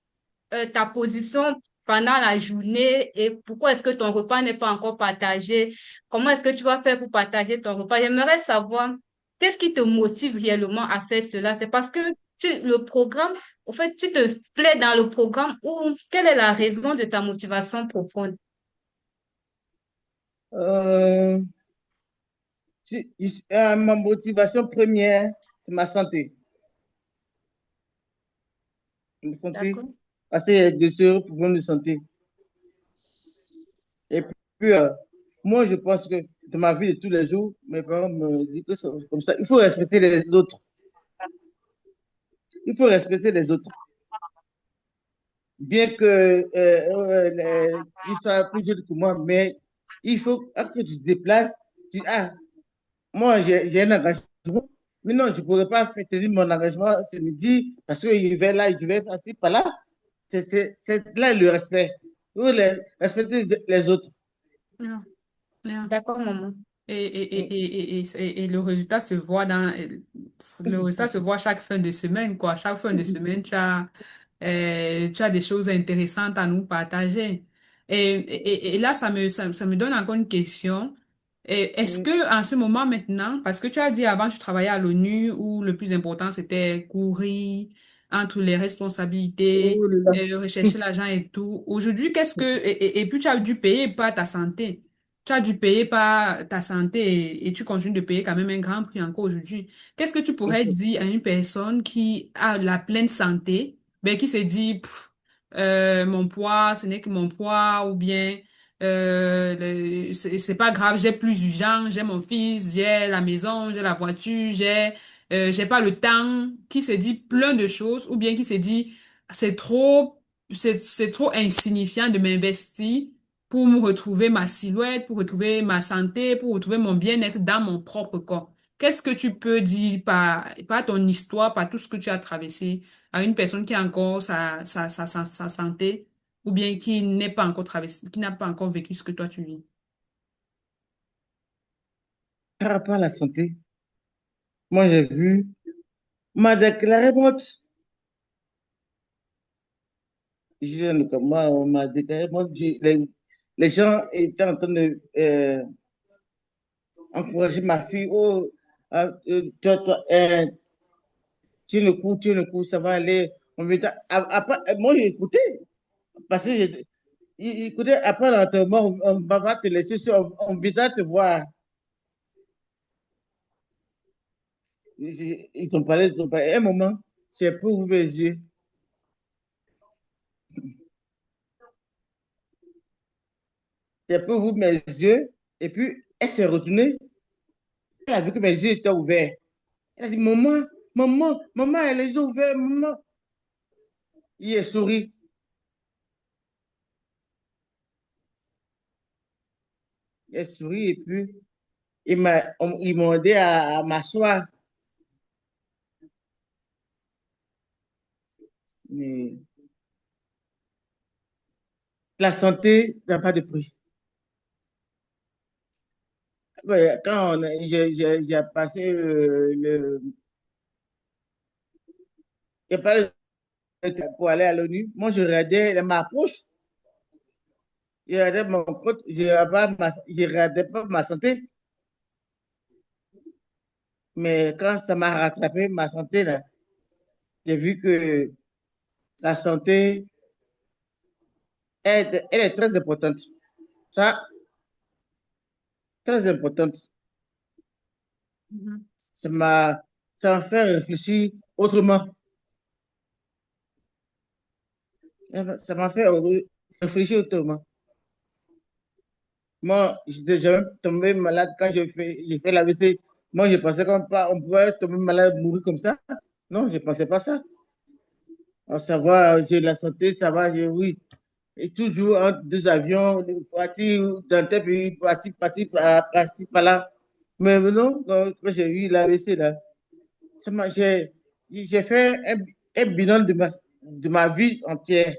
ta position pendant la journée et pourquoi est-ce que ton repas n'est pas encore partagé? Comment est-ce que tu vas faire pour partager ton repas? J'aimerais savoir qu'est-ce qui te motive réellement à faire cela? C'est parce que le programme, au fait, tu te plais dans le programme ou quelle est la raison de ta motivation profonde? Euh, Ma motivation première, c'est ma santé. Ma santé, D'accord. parce qu'il y a de sérieux problèmes de santé. Et puis, moi, je pense que dans ma vie de tous les jours, mes parents me disent que c'est comme ça. Il faut respecter les autres. Il faut respecter les autres. Bien que ils soient plus jeunes que moi, mais il faut que tu te déplaces. Ah, moi, j'ai un engagement. Mais non, je ne pourrais pas faire tenir mon engagement ce midi parce que je vais là, je vais passer par là. C'est là le respect. Il faut respecter les autres. Yeah, yeah. D'accord, maman. Et le résultat se voit le résultat se voit chaque fin de semaine, quoi. Chaque fin de semaine, tu as des choses intéressantes à nous partager. Et là, ça me donne encore une question. Est-ce que en ce moment maintenant, parce que tu as dit avant, tu travaillais à l'ONU où le plus important c'était courir entre les responsabilités, Oh là rechercher l'argent et tout. Aujourd'hui, et puis tu as dû payer par ta santé. Tu as dû payer par ta santé et tu continues de payer quand même un grand prix encore aujourd'hui. Qu'est-ce que tu pourrais dire à une personne qui a la pleine santé, ben, qui se dit, mon poids, ce n'est que mon poids, ou bien, c'est pas grave, j'ai plus d'urgence, j'ai mon fils, j'ai la maison, j'ai la voiture, j'ai pas le temps, qui se dit plein de choses, ou bien qui se dit, c'est trop, c'est trop insignifiant de m'investir pour me retrouver ma silhouette, pour retrouver ma santé, pour retrouver mon bien-être dans mon propre corps. Qu'est-ce que tu peux dire par ton histoire, par tout ce que tu as traversé à une personne qui a encore sa santé ou bien qui n'est pas encore traversé, qui n'a pas encore vécu ce que toi tu vis? par rapport à la santé, moi j'ai vu, on m'a déclaré morte. Jeune comme moi, on m'a déclaré morte. Les gens étaient en train de encourager ma fille. Oh, tu ne cours, ça va aller. Après, moi j'ai écouté, parce que écoutez, après l'enterrement, on va te laisser, on viendra te voir. Ils ont parlé. Un moment, j'ai pu ouvrir les yeux. J'ai pu ouvrir mes yeux. Et puis, elle s'est retournée. Elle a vu que mes yeux étaient ouverts. Elle a dit, maman, maman, elle les a ouverts, maman. Il a souri. Il a souri et puis, ils m'ont aidé à m'asseoir. Mais la santé n'a pas de prix. Ouais, quand j'ai passé j'ai pas pour aller à l'ONU, moi je regardais ma poche, je regardais mon compte, je regardais pas ma santé, mais quand ça m'a rattrapé ma santé, là, j'ai vu que la santé, elle est très importante. Ça, très importante. Mhm. Ça m'a, ça m'a fait réfléchir autrement. Ça m'a fait réfléchir autrement. Moi, j'étais jamais tombé malade quand j'ai fait l'AVC. Moi, je pensais on pouvait tomber malade, mourir comme ça. Non, je ne pensais pas ça. Alors, ça va, j'ai la santé, ça va, oui. Et toujours entre deux avions, partir dans tel pays, partir par là. Mais non, quand j'ai eu l'AVC, là, j'ai fait un bilan de ma vie entière.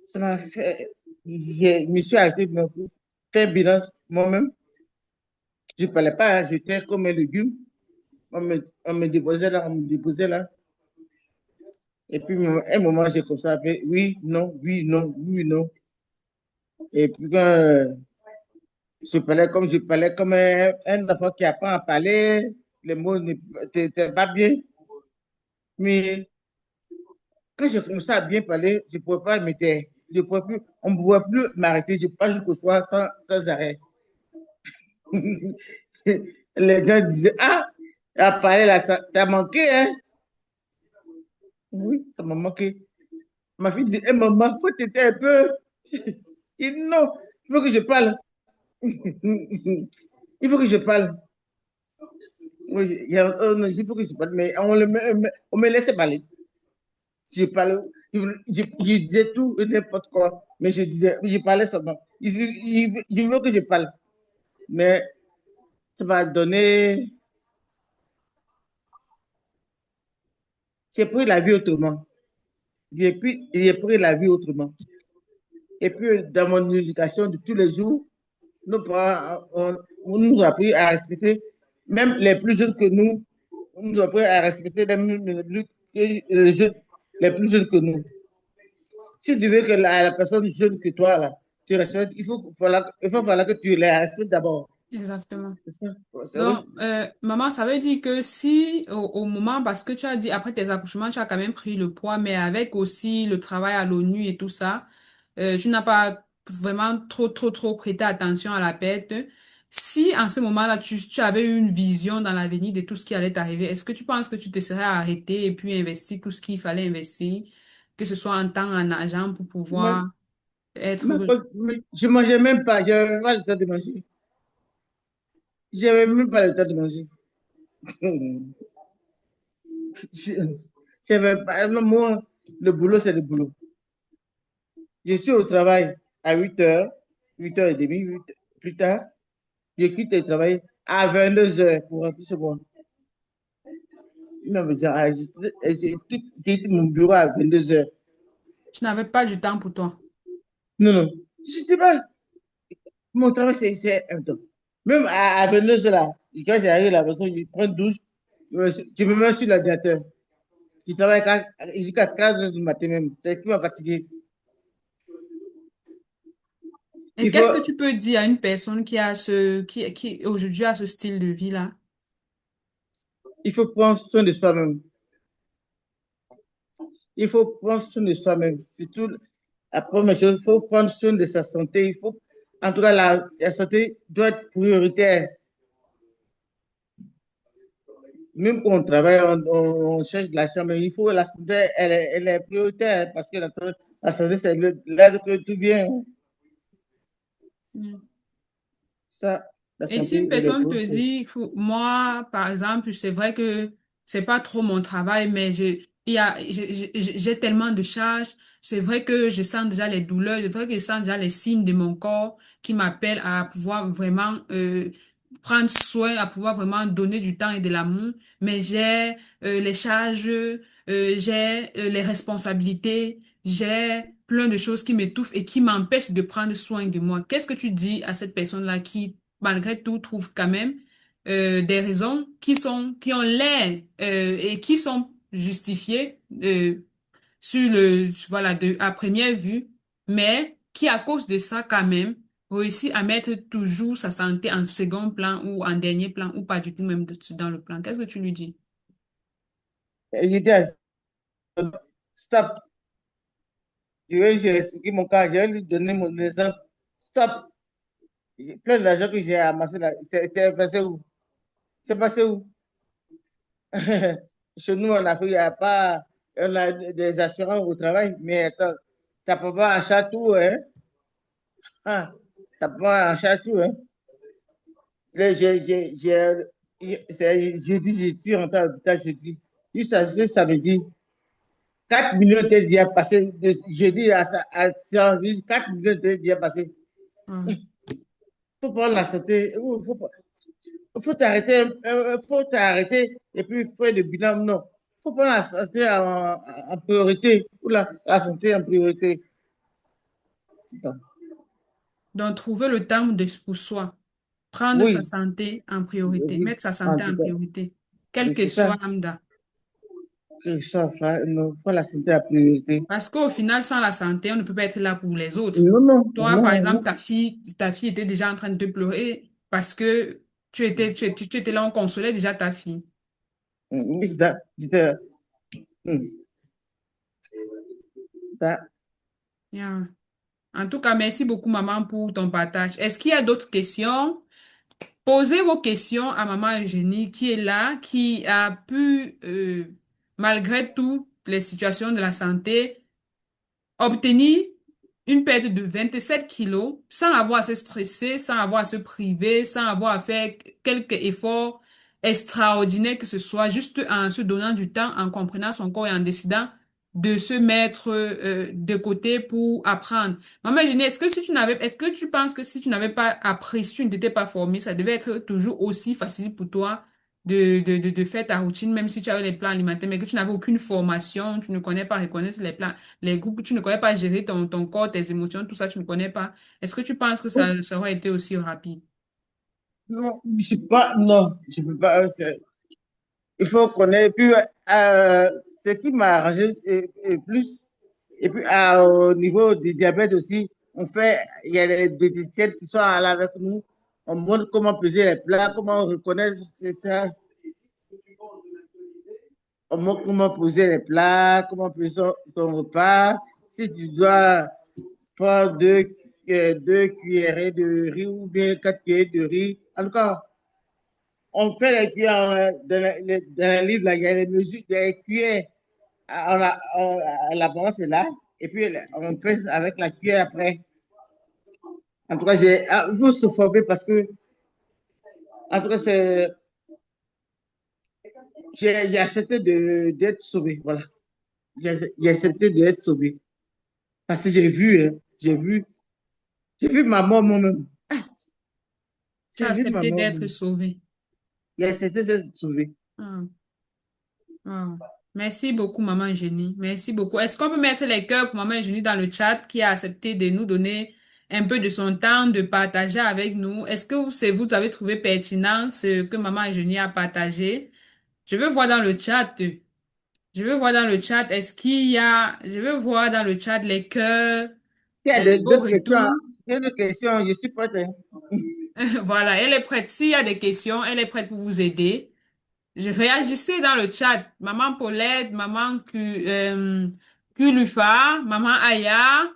Ça m'a fait, je me suis arrêté de me faire un bilan moi-même. Je ne parlais pas, hein, j'étais comme un légume. On me déposait là, on me déposait là. Et puis, à un moment, j'ai comme ça fait oui, non, oui, non, oui, non. Et puis, quand je parlais comme un enfant qui apprend à parler, les mots n'étaient pas bien. Mais quand j'ai commencé à bien parler, je ne pouvais pas me taire. Je pouvais plus, on ne pouvait plus m'arrêter. Je passe jusqu'au soir sans arrêt. Les gens disaient, ah, à parler là, ça t'a manqué, hein? Oui, ça m'a manqué. Ma fille dit, eh, maman, faut t'aider un peu. Il dit, non, il faut que je parle. Il faut que je parle. Oui, non, il faut que je parle, mais on me laissait parler. Je parlais, je disais tout et n'importe quoi, mais je parlais seulement. Je veux que je parle, mais ça va donner, j'ai pris la vie autrement. J'ai pris la vie autrement. Et puis, dans mon éducation de tous les jours, nos parents on nous ont appris à respecter, même les plus jeunes que nous, on nous a appris à respecter les jeunes, les plus jeunes que nous. Si tu veux que la personne jeune que toi, là, tu respectes, il faut falloir que tu les respectes d'abord. Exactement. C'est ça. Oui. Donc, maman, ça veut dire que si au moment, parce que tu as dit après tes accouchements, tu as quand même pris le poids, mais avec aussi le travail à l'ONU et tout ça, tu n'as pas vraiment trop prêté attention à la perte. Si en ce moment-là, tu avais eu une vision dans l'avenir de tout ce qui allait t'arriver, est-ce que tu penses que tu te serais arrêté et puis investi tout ce qu'il fallait investir, que ce soit en temps, en argent, pour Même, pouvoir être... je ne mangeais même pas, je n'avais pas le temps de manger. Je n'avais même pas le temps de manger. Je- non, moi, le boulot, c'est le boulot. Je suis au travail à 8 heures, 8h30, plus tard. Je quitte le travail à 22 heures pour rentrer chez moi. Il m'avait dit, ah, j'ai quitté mon bureau à 22 heures. Tu n'avais pas du temps pour toi. Non, non. Je ne sais pas. Mon travail, c'est un temps. Même à 22 heures, là, quand j'arrive à la maison, je prends une douche, je me mets sur l'ordinateur. Je travaille jusqu'à 15 heures du matin même. C'est ce qui m'a fatigué. Et Il qu'est-ce que faut, tu peux dire à une personne qui a qui aujourd'hui a ce style de vie-là? il faut prendre soin de soi-même. Il faut prendre soin de soi-même. C'est tout. La première chose, il faut prendre soin de sa santé. En tout cas, la santé doit être prioritaire. Même quand on travaille, on cherche de l'argent, mais il faut la santé, elle est prioritaire parce que la santé, c'est l'aide que tout vient. Mm. Ça, la Et si une santé, elle est personne te prioritaire. dit, moi, par exemple, c'est vrai que c'est pas trop mon travail, mais j'ai tellement de charges. C'est vrai que je sens déjà les douleurs, c'est vrai que je sens déjà les signes de mon corps qui m'appellent à pouvoir vraiment prendre soin, à pouvoir vraiment donner du temps et de l'amour. Mais j'ai les charges, j'ai les responsabilités, j'ai plein de choses qui m'étouffent et qui m'empêchent de prendre soin de moi. Qu'est-ce que tu dis à cette personne-là qui malgré tout, trouve quand même des raisons qui ont l'air et qui sont justifiées voilà, à première vue, mais qui, à cause de ça, quand même, réussit à mettre toujours sa santé en second plan ou en dernier plan ou pas du tout même dans le plan. Qu'est-ce que tu lui dis? Et j'ai dit, stop. J'ai expliqué mon cas, je vais lui donner mon exemple. Stop. Plein d'argent que j'ai amassé là, c'est passé où? C'est passé où? Chez nous, en Afrique, il n'y a pas, on a des assurances au travail, mais attends, ça peut pas acheter tout, hein? Ah, ça prend en charge tout, hein. Jeudi, je suis rentré à l'hôpital jeudi. Juste à ce samedi, 4 millions de déjà passé. De jeudi à samedi, 4 millions de déjà passé. Ah. Il faut prendre la santé. Faut t'arrêter et puis faire le bilan. Non. Il faut prendre la santé en priorité. Ou la santé en priorité. Donc, trouver le temps pour soi. Prendre sa Oui, santé en priorité. oui, Mettre sa en santé tout en cas. priorité. Quel Oui, que c'est ça. soit lambda. Que ça, non, faut la santé en priorité. Parce qu'au final, sans la santé, on ne peut pas être là pour les autres. Non, non, Toi, non, par exemple, non. ta fille était déjà en train de te pleurer parce que tu étais là, on consolait déjà ta fille. Oui, c'est ça. Hum, ça. Yeah. En tout cas, merci beaucoup, maman, pour ton partage. Est-ce qu'il y a d'autres questions? Posez vos questions à maman Eugénie qui est là, qui a pu, malgré toutes les situations de la santé, obtenir une perte de 27 kilos sans avoir à se stresser, sans avoir à se priver, sans avoir à faire quelque effort extraordinaire que ce soit, juste en se donnant du temps, en comprenant son corps et en décidant de se mettre de côté pour apprendre. Maman Eugénie, est-ce que tu penses que si tu n'avais pas appris, si tu ne t'étais pas formée, ça devait être toujours aussi facile pour toi de faire ta routine, même si tu avais les plans alimentaires, mais que tu n'avais aucune formation, tu ne connais pas reconnaître les groupes, tu ne connais pas gérer ton corps, tes émotions, tout ça, tu ne connais pas. Est-ce que tu penses que ça aurait été aussi rapide? Non, je sais pas, non, je peux pas. Il faut connaître. Et puis, ce qui m'a arrangé plus, et puis au niveau du diabète aussi, il y a des diététiciennes qui sont là avec nous. On montre comment peser les plats, comment reconnaître, c'est ça. On montre comment poser les plats, comment peser ton repas. Si tu dois prendre deux cuillerées de riz ou bien 4 cuillerées de riz. En tout cas, on fait les cuillères dans le livre, là, il y a les mesures des cuillères. La balance est là, et puis on pèse avec la cuillère après. En tout cas, il faut se former parce que, en tout cas, j'ai accepté d'être sauvé. Voilà. J'ai accepté d'être sauvé. Parce que hein, j'ai vu, j'ai vu ma mort moi-même. Ah, Tu as j'ai vu ma accepté mort d'être moi-même. sauvé. J'ai accepté d'être sauvé. Ah, ah. Merci beaucoup, maman Eugénie. Merci beaucoup. Est-ce qu'on peut mettre les cœurs pour maman Eugénie dans le chat qui a accepté de nous donner un peu de son temps, de partager avec nous? Est-ce que vous avez trouvé pertinent ce que maman Eugénie a partagé? Je veux voir dans le chat. Je veux voir dans le chat, je veux voir dans le chat les cœurs, Il y a les beaux d'autres questions, hein. retours. Il y a d'autres questions, je suis prête, hein. Voilà, elle est prête. S'il y a des questions, elle est prête pour vous aider. Je réagissais dans le chat. Maman Paulette, Kulufa, maman Aya,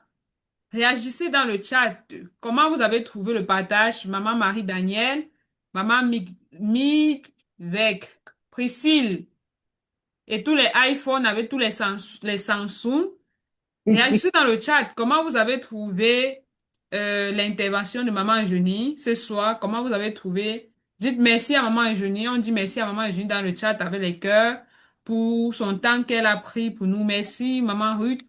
réagissez dans le chat. Comment vous avez trouvé le partage? Maman Marie-Daniel, maman Vec, Priscille et tous les iPhones avec tous les Samsung. Réagissez dans le chat. Comment vous avez trouvé l'intervention de Maman Eugénie ce soir? Comment vous avez trouvé? Dites merci à Maman Eugénie. On dit merci à Maman Eugénie dans le chat avec les cœurs pour son temps qu'elle a pris pour nous. Merci Maman Ruth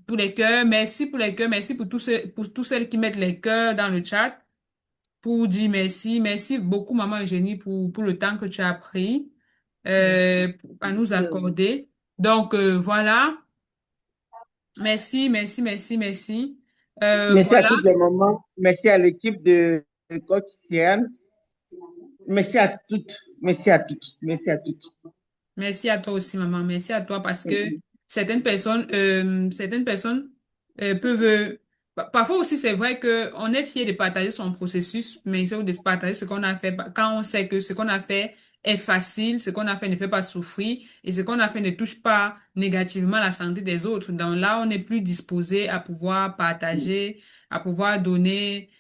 pour les cœurs. Merci pour les cœurs. Merci pour tous celles qui mettent les cœurs dans le chat pour dire merci. Merci beaucoup Maman Eugénie pour le temps que tu as pris à nous accorder. Donc voilà. Merci, merci, merci, merci. Merci à Voilà. toutes les mamans. Merci à l'équipe de coach Sian. Merci à toutes. Merci à toutes. Merci à toutes. Merci à toi aussi, maman. Merci à toi parce que certaines personnes peuvent. Parfois aussi, c'est vrai que on est fier de partager son processus, mais il faut de partager ce qu'on a fait. Quand on sait que ce qu'on a fait est facile, ce qu'on a fait ne fait pas souffrir et ce qu'on a fait ne touche pas négativement la santé des autres. Donc là, on est plus disposé à pouvoir partager, à pouvoir donner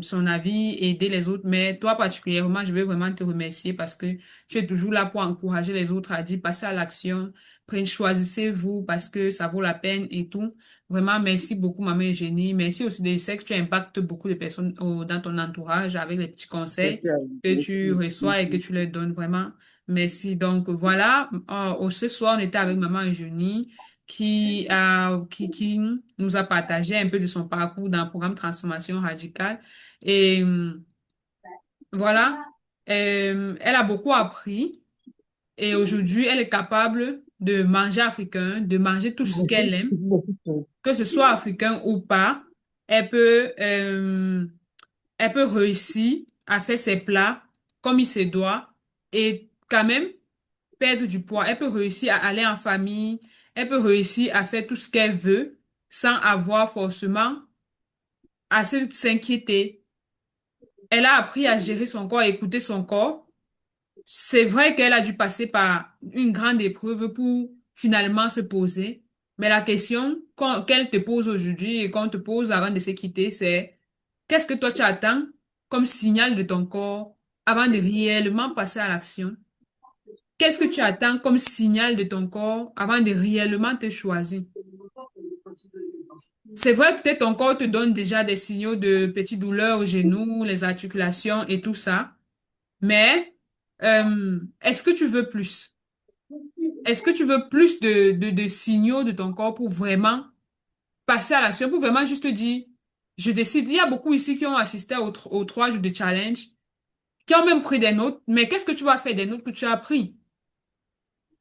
son avis, aider les autres. Mais toi particulièrement, je veux vraiment te remercier parce que tu es toujours là pour encourager les autres à dire passez à l'action, prenez, choisissez-vous parce que ça vaut la peine et tout. Vraiment, merci beaucoup, maman Eugénie. Merci aussi je sais que tu impactes beaucoup de personnes dans ton entourage avec les petits conseils Merci à vous. que tu Merci. reçois et que tu leur donnes vraiment. Merci. Donc voilà, ce soir, on était avec maman Eugénie qui nous a partagé un peu de son parcours dans le programme Transformation radicale. Et voilà, elle a beaucoup appris et aujourd'hui, elle est capable de manger africain, de manger tout ce qu'elle aime, que ce soit africain ou pas. Elle peut, euh, elle peut réussir à faire ses plats comme il se doit et quand même perdre du poids. Elle peut réussir à aller en famille. Elle peut réussir à faire tout ce qu'elle veut sans avoir forcément à s'inquiéter. Elle a appris à gérer son corps, à écouter son corps. C'est vrai qu'elle a dû passer par une grande épreuve pour finalement se poser. Mais la question qu'elle te pose aujourd'hui et qu'on te pose avant de se quitter, c'est qu'est-ce que toi tu attends comme signal de ton corps avant de réellement passer à l'action? Qu'est-ce que tu attends comme signal de ton corps avant de réellement te choisir? C'est vrai que peut-être ton corps te donne déjà des signaux de petites douleurs aux genoux, les articulations et tout ça, mais est-ce que tu veux plus? Est-ce que tu veux plus de signaux de ton corps pour vraiment passer à l'action, pour vraiment juste dire, je décide. Il y a beaucoup ici qui ont assisté aux 3 jours de challenge, qui ont même pris des notes, mais qu'est-ce que tu vas faire des notes que tu as pris?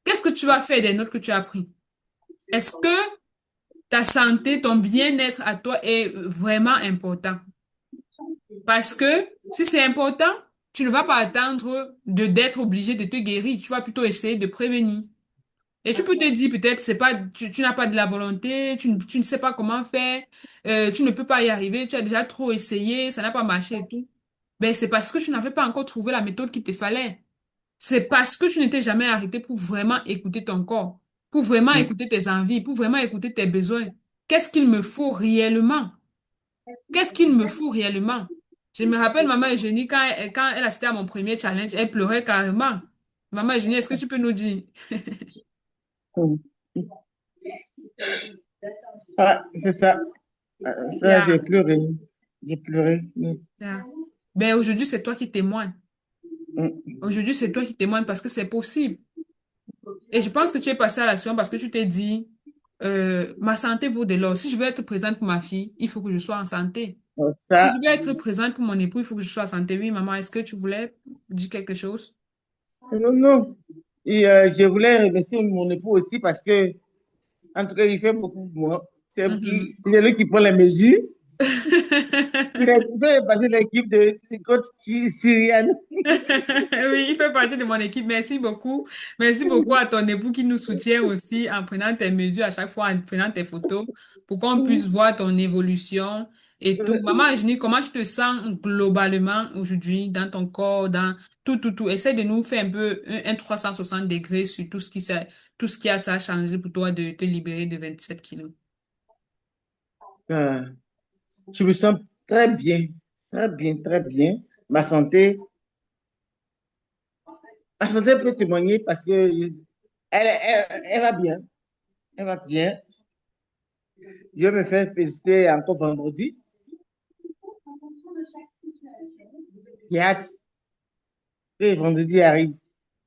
Qu'est-ce que tu vas faire des notes que tu as pris? Est-ce que ta santé, ton bien-être à toi est vraiment important? Parce que si c'est important, tu ne vas pas attendre d'être obligé de te guérir. Tu vas plutôt essayer de prévenir. Et tu peux te dire peut-être c'est pas tu n'as pas de la volonté, tu ne sais pas comment faire, tu ne peux pas y arriver, tu as déjà trop essayé, ça n'a pas marché et tout. Ben c'est parce que tu n'avais pas encore trouvé la méthode qu'il te fallait. C'est parce que tu n'étais jamais arrêté pour vraiment écouter ton corps, pour vraiment écouter tes envies, pour vraiment écouter tes besoins. Qu'est-ce qu'il me faut réellement? Qu'est-ce qu'il me faut réellement? Je me rappelle maman Eugénie quand elle assistait à mon premier challenge, elle pleurait carrément. Maman Eugénie, est-ce que tu peux nous dire? Ah, c'est ça. Ça, Yeah. j'ai pleuré. J'ai pleuré. Mm. Yeah. Ben, aujourd'hui, c'est toi qui témoignes. Mm. Aujourd'hui, c'est toi qui témoignes parce que c'est possible. Et je pense que tu es passé à l'action parce que tu t'es dit, ma santé vaut de l'or. Si je veux être présente pour ma fille, il faut que je sois en santé. Si je Ça, veux être présente pour mon époux, il faut que je sois en santé. Oui, maman, est-ce que tu voulais dire quelque chose? non, non. Et je voulais remercier mon époux aussi parce que, en tout cas, il fait beaucoup pour moi. Mhm. Il est lui qui prend les mesures. Il fait partie de l'équipe de coach syrienne. Oui, il fait partie de mon équipe. Merci beaucoup. Merci beaucoup à ton époux qui nous soutient aussi en prenant tes mesures à chaque fois, en prenant tes photos pour qu'on puisse voir ton évolution et tout. Maman Agni, comment tu te sens globalement aujourd'hui dans ton corps, dans tout. Essaie de nous faire un peu un 360 degrés sur tout ce qui a ça changé pour toi de te libérer de 27 kilos. Euh, je me sens très bien, très bien, très bien. Ma santé, ma santé peut témoigner parce que elle va bien. Elle va bien. Je vais me faire féliciter encore vendredi. J'ai hâte que vendredi arrive.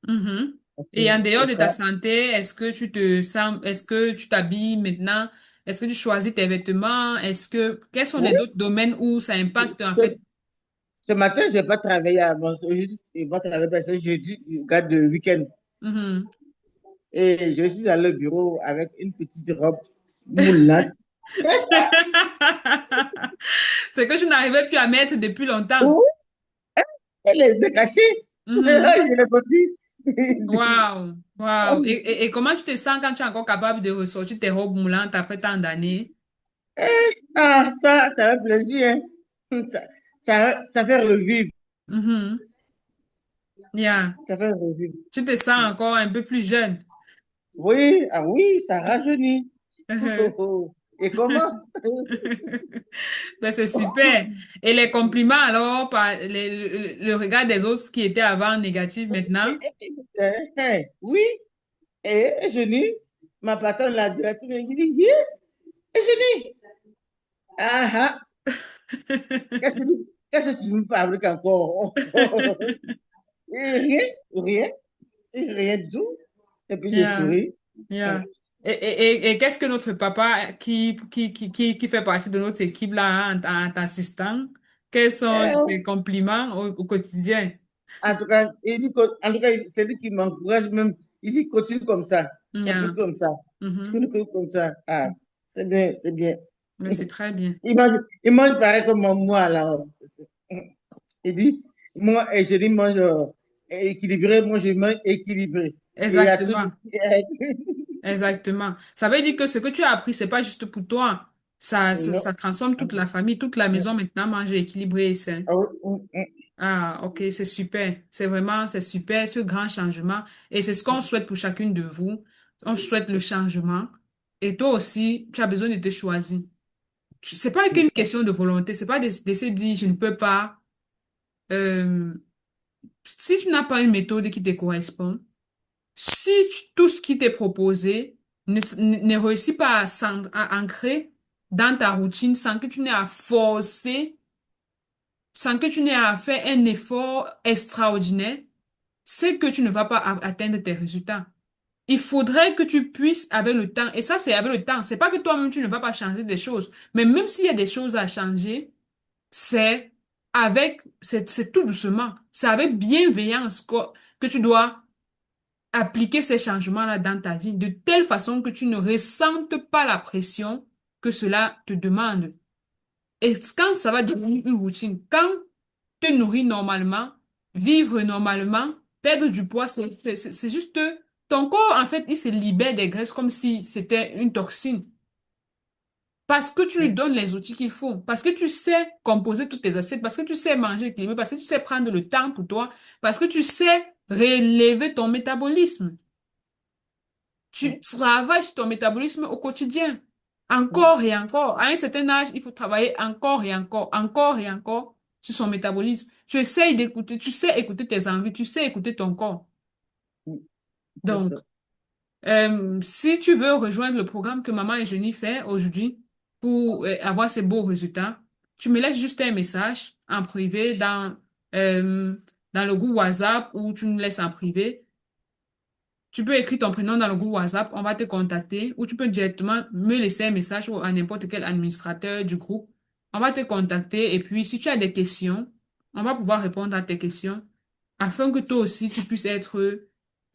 Mhm. Ok, Et en dehors c'est de ta ça. santé, est-ce que tu t'habilles maintenant? Est-ce que tu choisis tes vêtements? Quels sont Oui, les autres domaines où ça impacte en ce, fait? ce matin, je n'ai pas travaillé avant. Aujourd'hui, je vais pas travailler parce que jeudi, je garde le week-end. Mhm. Et je suis allé au bureau avec une petite robe moulante. C'est que je n'arrivais plus à mettre depuis longtemps. Oui, elle est décachée. Mhm. Je l'ai sortie. Waouh, waouh. Et comment tu te sens quand tu es encore capable de ressortir tes robes moulantes après tant d'années? Ah, ça fait plaisir, hein. Ça fait revivre. Mhm. Yeah. Ça fait revivre. Tu te sens encore un peu plus jeune. Oui, ah oui, ça rajeunit. Et comment? Ben, c'est super. Et les compliments, alors, le regard des autres qui étaient avant négatifs maintenant? Oui, et Eugénie, ma patronne, la directrice, me dit, yeah, Eugénie, ah ah, qu'est-ce que tu me fabriques encore? Et rien, rien, rien du tout. Et puis je Yeah, souris. yeah. Et qu'est-ce que notre papa qui fait partie de notre équipe là, en t'assistant, quels sont Euh, ses compliments au quotidien? En tout cas, en tout cas, c'est lui qui m'encourage même. Il dit, continue comme ça, Yeah. continue comme ça, Mhm. continue comme ça. Ah, c'est bien, c'est bien. Mais c'est très bien. Il mange pareil comme moi, là. Il dit, moi, et je dis, mange équilibré, moi, je mange équilibré. Et il y a tout. Exactement. Exactement. Ça veut dire que ce que tu as appris, c'est pas juste pour toi. Ça Non. transforme toute la famille, toute la maison maintenant mange équilibré et sain. Ah oui, Ah, ok, c'est super. C'est super, ce grand changement. Et c'est ce qu'on souhaite pour chacune de vous. On souhaite le changement. Et toi aussi, tu as besoin de te choisir. C'est pas qu'une question de volonté. C'est pas de se dire, je ne peux pas. Euh, si tu n'as pas une méthode qui te correspond, si tout ce qui t'est proposé ne réussit pas à ancrer dans ta routine sans que tu n'aies à forcer, sans que tu n'aies à faire un effort extraordinaire, c'est que tu ne vas pas atteindre tes résultats. Il faudrait que tu puisses avec le temps, et ça c'est avec le temps, c'est pas que toi-même tu ne vas pas changer des choses, mais même s'il y a des choses à changer, c'est tout doucement, c'est avec bienveillance que tu dois appliquer ces changements-là dans ta vie de telle façon que tu ne ressentes pas la pression que cela te demande. Et quand ça va devenir une routine, quand te nourrir normalement, vivre normalement, perdre du poids, c'est juste ton corps, en fait, il se libère des graisses comme si c'était une toxine. Parce que tu lui donnes les outils qu'il faut, parce que tu sais composer toutes tes assiettes, parce que tu sais manger équilibré, parce que tu sais prendre le temps pour toi, parce que tu sais relever ton métabolisme. Tu travailles sur ton métabolisme au quotidien, encore et encore. À un certain âge, il faut travailler encore et encore sur son métabolisme. Tu essayes d'écouter, tu sais écouter tes envies, tu sais écouter ton corps. c'est Donc, ça. si tu veux rejoindre le programme que Maman et Jenny fait aujourd'hui pour avoir ces beaux résultats, tu me laisses juste un message en privé euh, dans le groupe WhatsApp ou tu me laisses en privé. Tu peux écrire ton prénom dans le groupe WhatsApp, on va te contacter, ou tu peux directement me laisser un message ou à n'importe quel administrateur du groupe. On va te contacter et puis si tu as des questions, on va pouvoir répondre à tes questions afin que toi aussi tu puisses être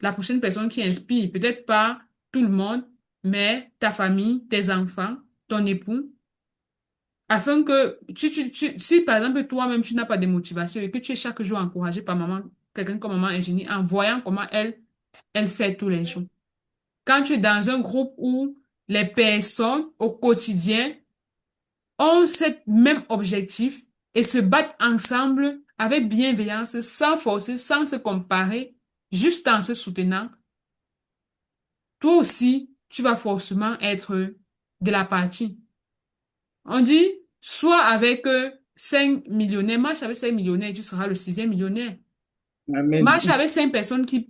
la prochaine personne qui inspire. Peut-être pas tout le monde, mais ta famille, tes enfants, ton époux, afin que si par exemple toi-même tu n'as pas de motivation et que tu es chaque jour encouragé par maman, quelqu'un comme maman Eugénie, en voyant comment elle fait tous les jours. Quand tu es dans un groupe où les personnes au quotidien ont ce même objectif et se battent ensemble avec bienveillance, sans forcer, sans se comparer, juste en se soutenant, toi aussi, tu vas forcément être de la partie. On dit, soit avec 5 millionnaires, marche avec 5 millionnaires, tu seras le sixième millionnaire. Amen. Marche avec 5 personnes qui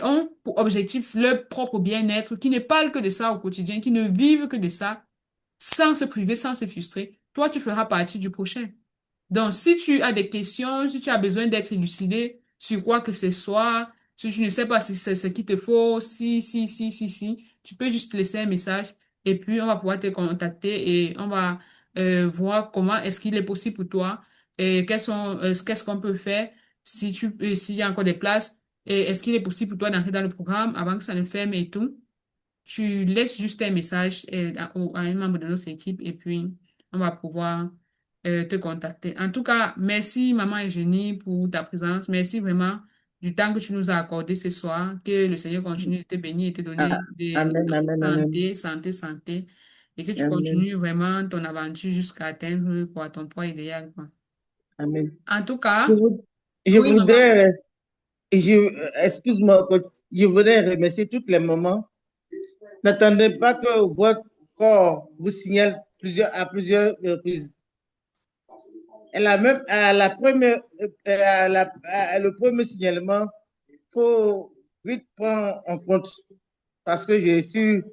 ont pour objectif leur propre bien-être, qui ne parlent que de ça au quotidien, qui ne vivent que de ça, sans se priver, sans se frustrer. Toi, tu feras partie du prochain. Donc, si tu as des questions, si tu as besoin d'être élucidé sur quoi que ce soit, si tu ne sais pas si c'est ce qu'il te faut, si, tu peux juste laisser un message et puis on va pouvoir te contacter et on va voir comment est-ce qu'il est possible pour toi et qu'est-ce qu'on peut faire s'il y a encore des places et est-ce qu'il est possible pour toi d'entrer dans le programme avant que ça ne ferme et tout. Tu laisses juste un message à un membre de notre équipe et puis on va pouvoir te contacter. En tout cas, merci Maman Eugénie pour ta présence. Merci vraiment du temps que tu nous as accordé ce soir. Que le Seigneur continue de te bénir et te Ah, donner des amen, amen, amen. santé. Et que tu Amen. continues vraiment ton aventure jusqu'à atteindre quoi, ton poids idéal, quoi. Amen. En tout Je, cas, vou- je oui, maman. voudrais, excuse-moi, coach, je voudrais remercier toutes les mamans. N'attendez pas que votre corps vous signale à plusieurs reprises. Le premier signalement, il faut vite prendre en compte parce que je suis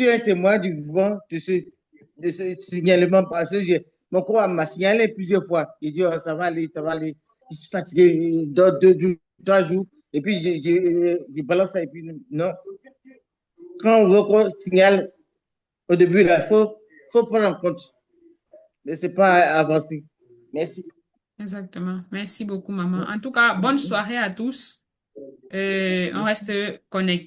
un témoin du vivant de ce signalement parce que mon corps m'a signalé plusieurs fois. Il dit, oh, ça va aller, ça va aller. Je suis fatigué, deux jours, 3 jours. Et puis, je balance ça et puis non. Quand on corps signale au début, il faut prendre en compte. Ne c'est pas avancer. Merci. Exactement. Merci beaucoup, maman. En tout cas, bonne soirée à tous. On reste connectés.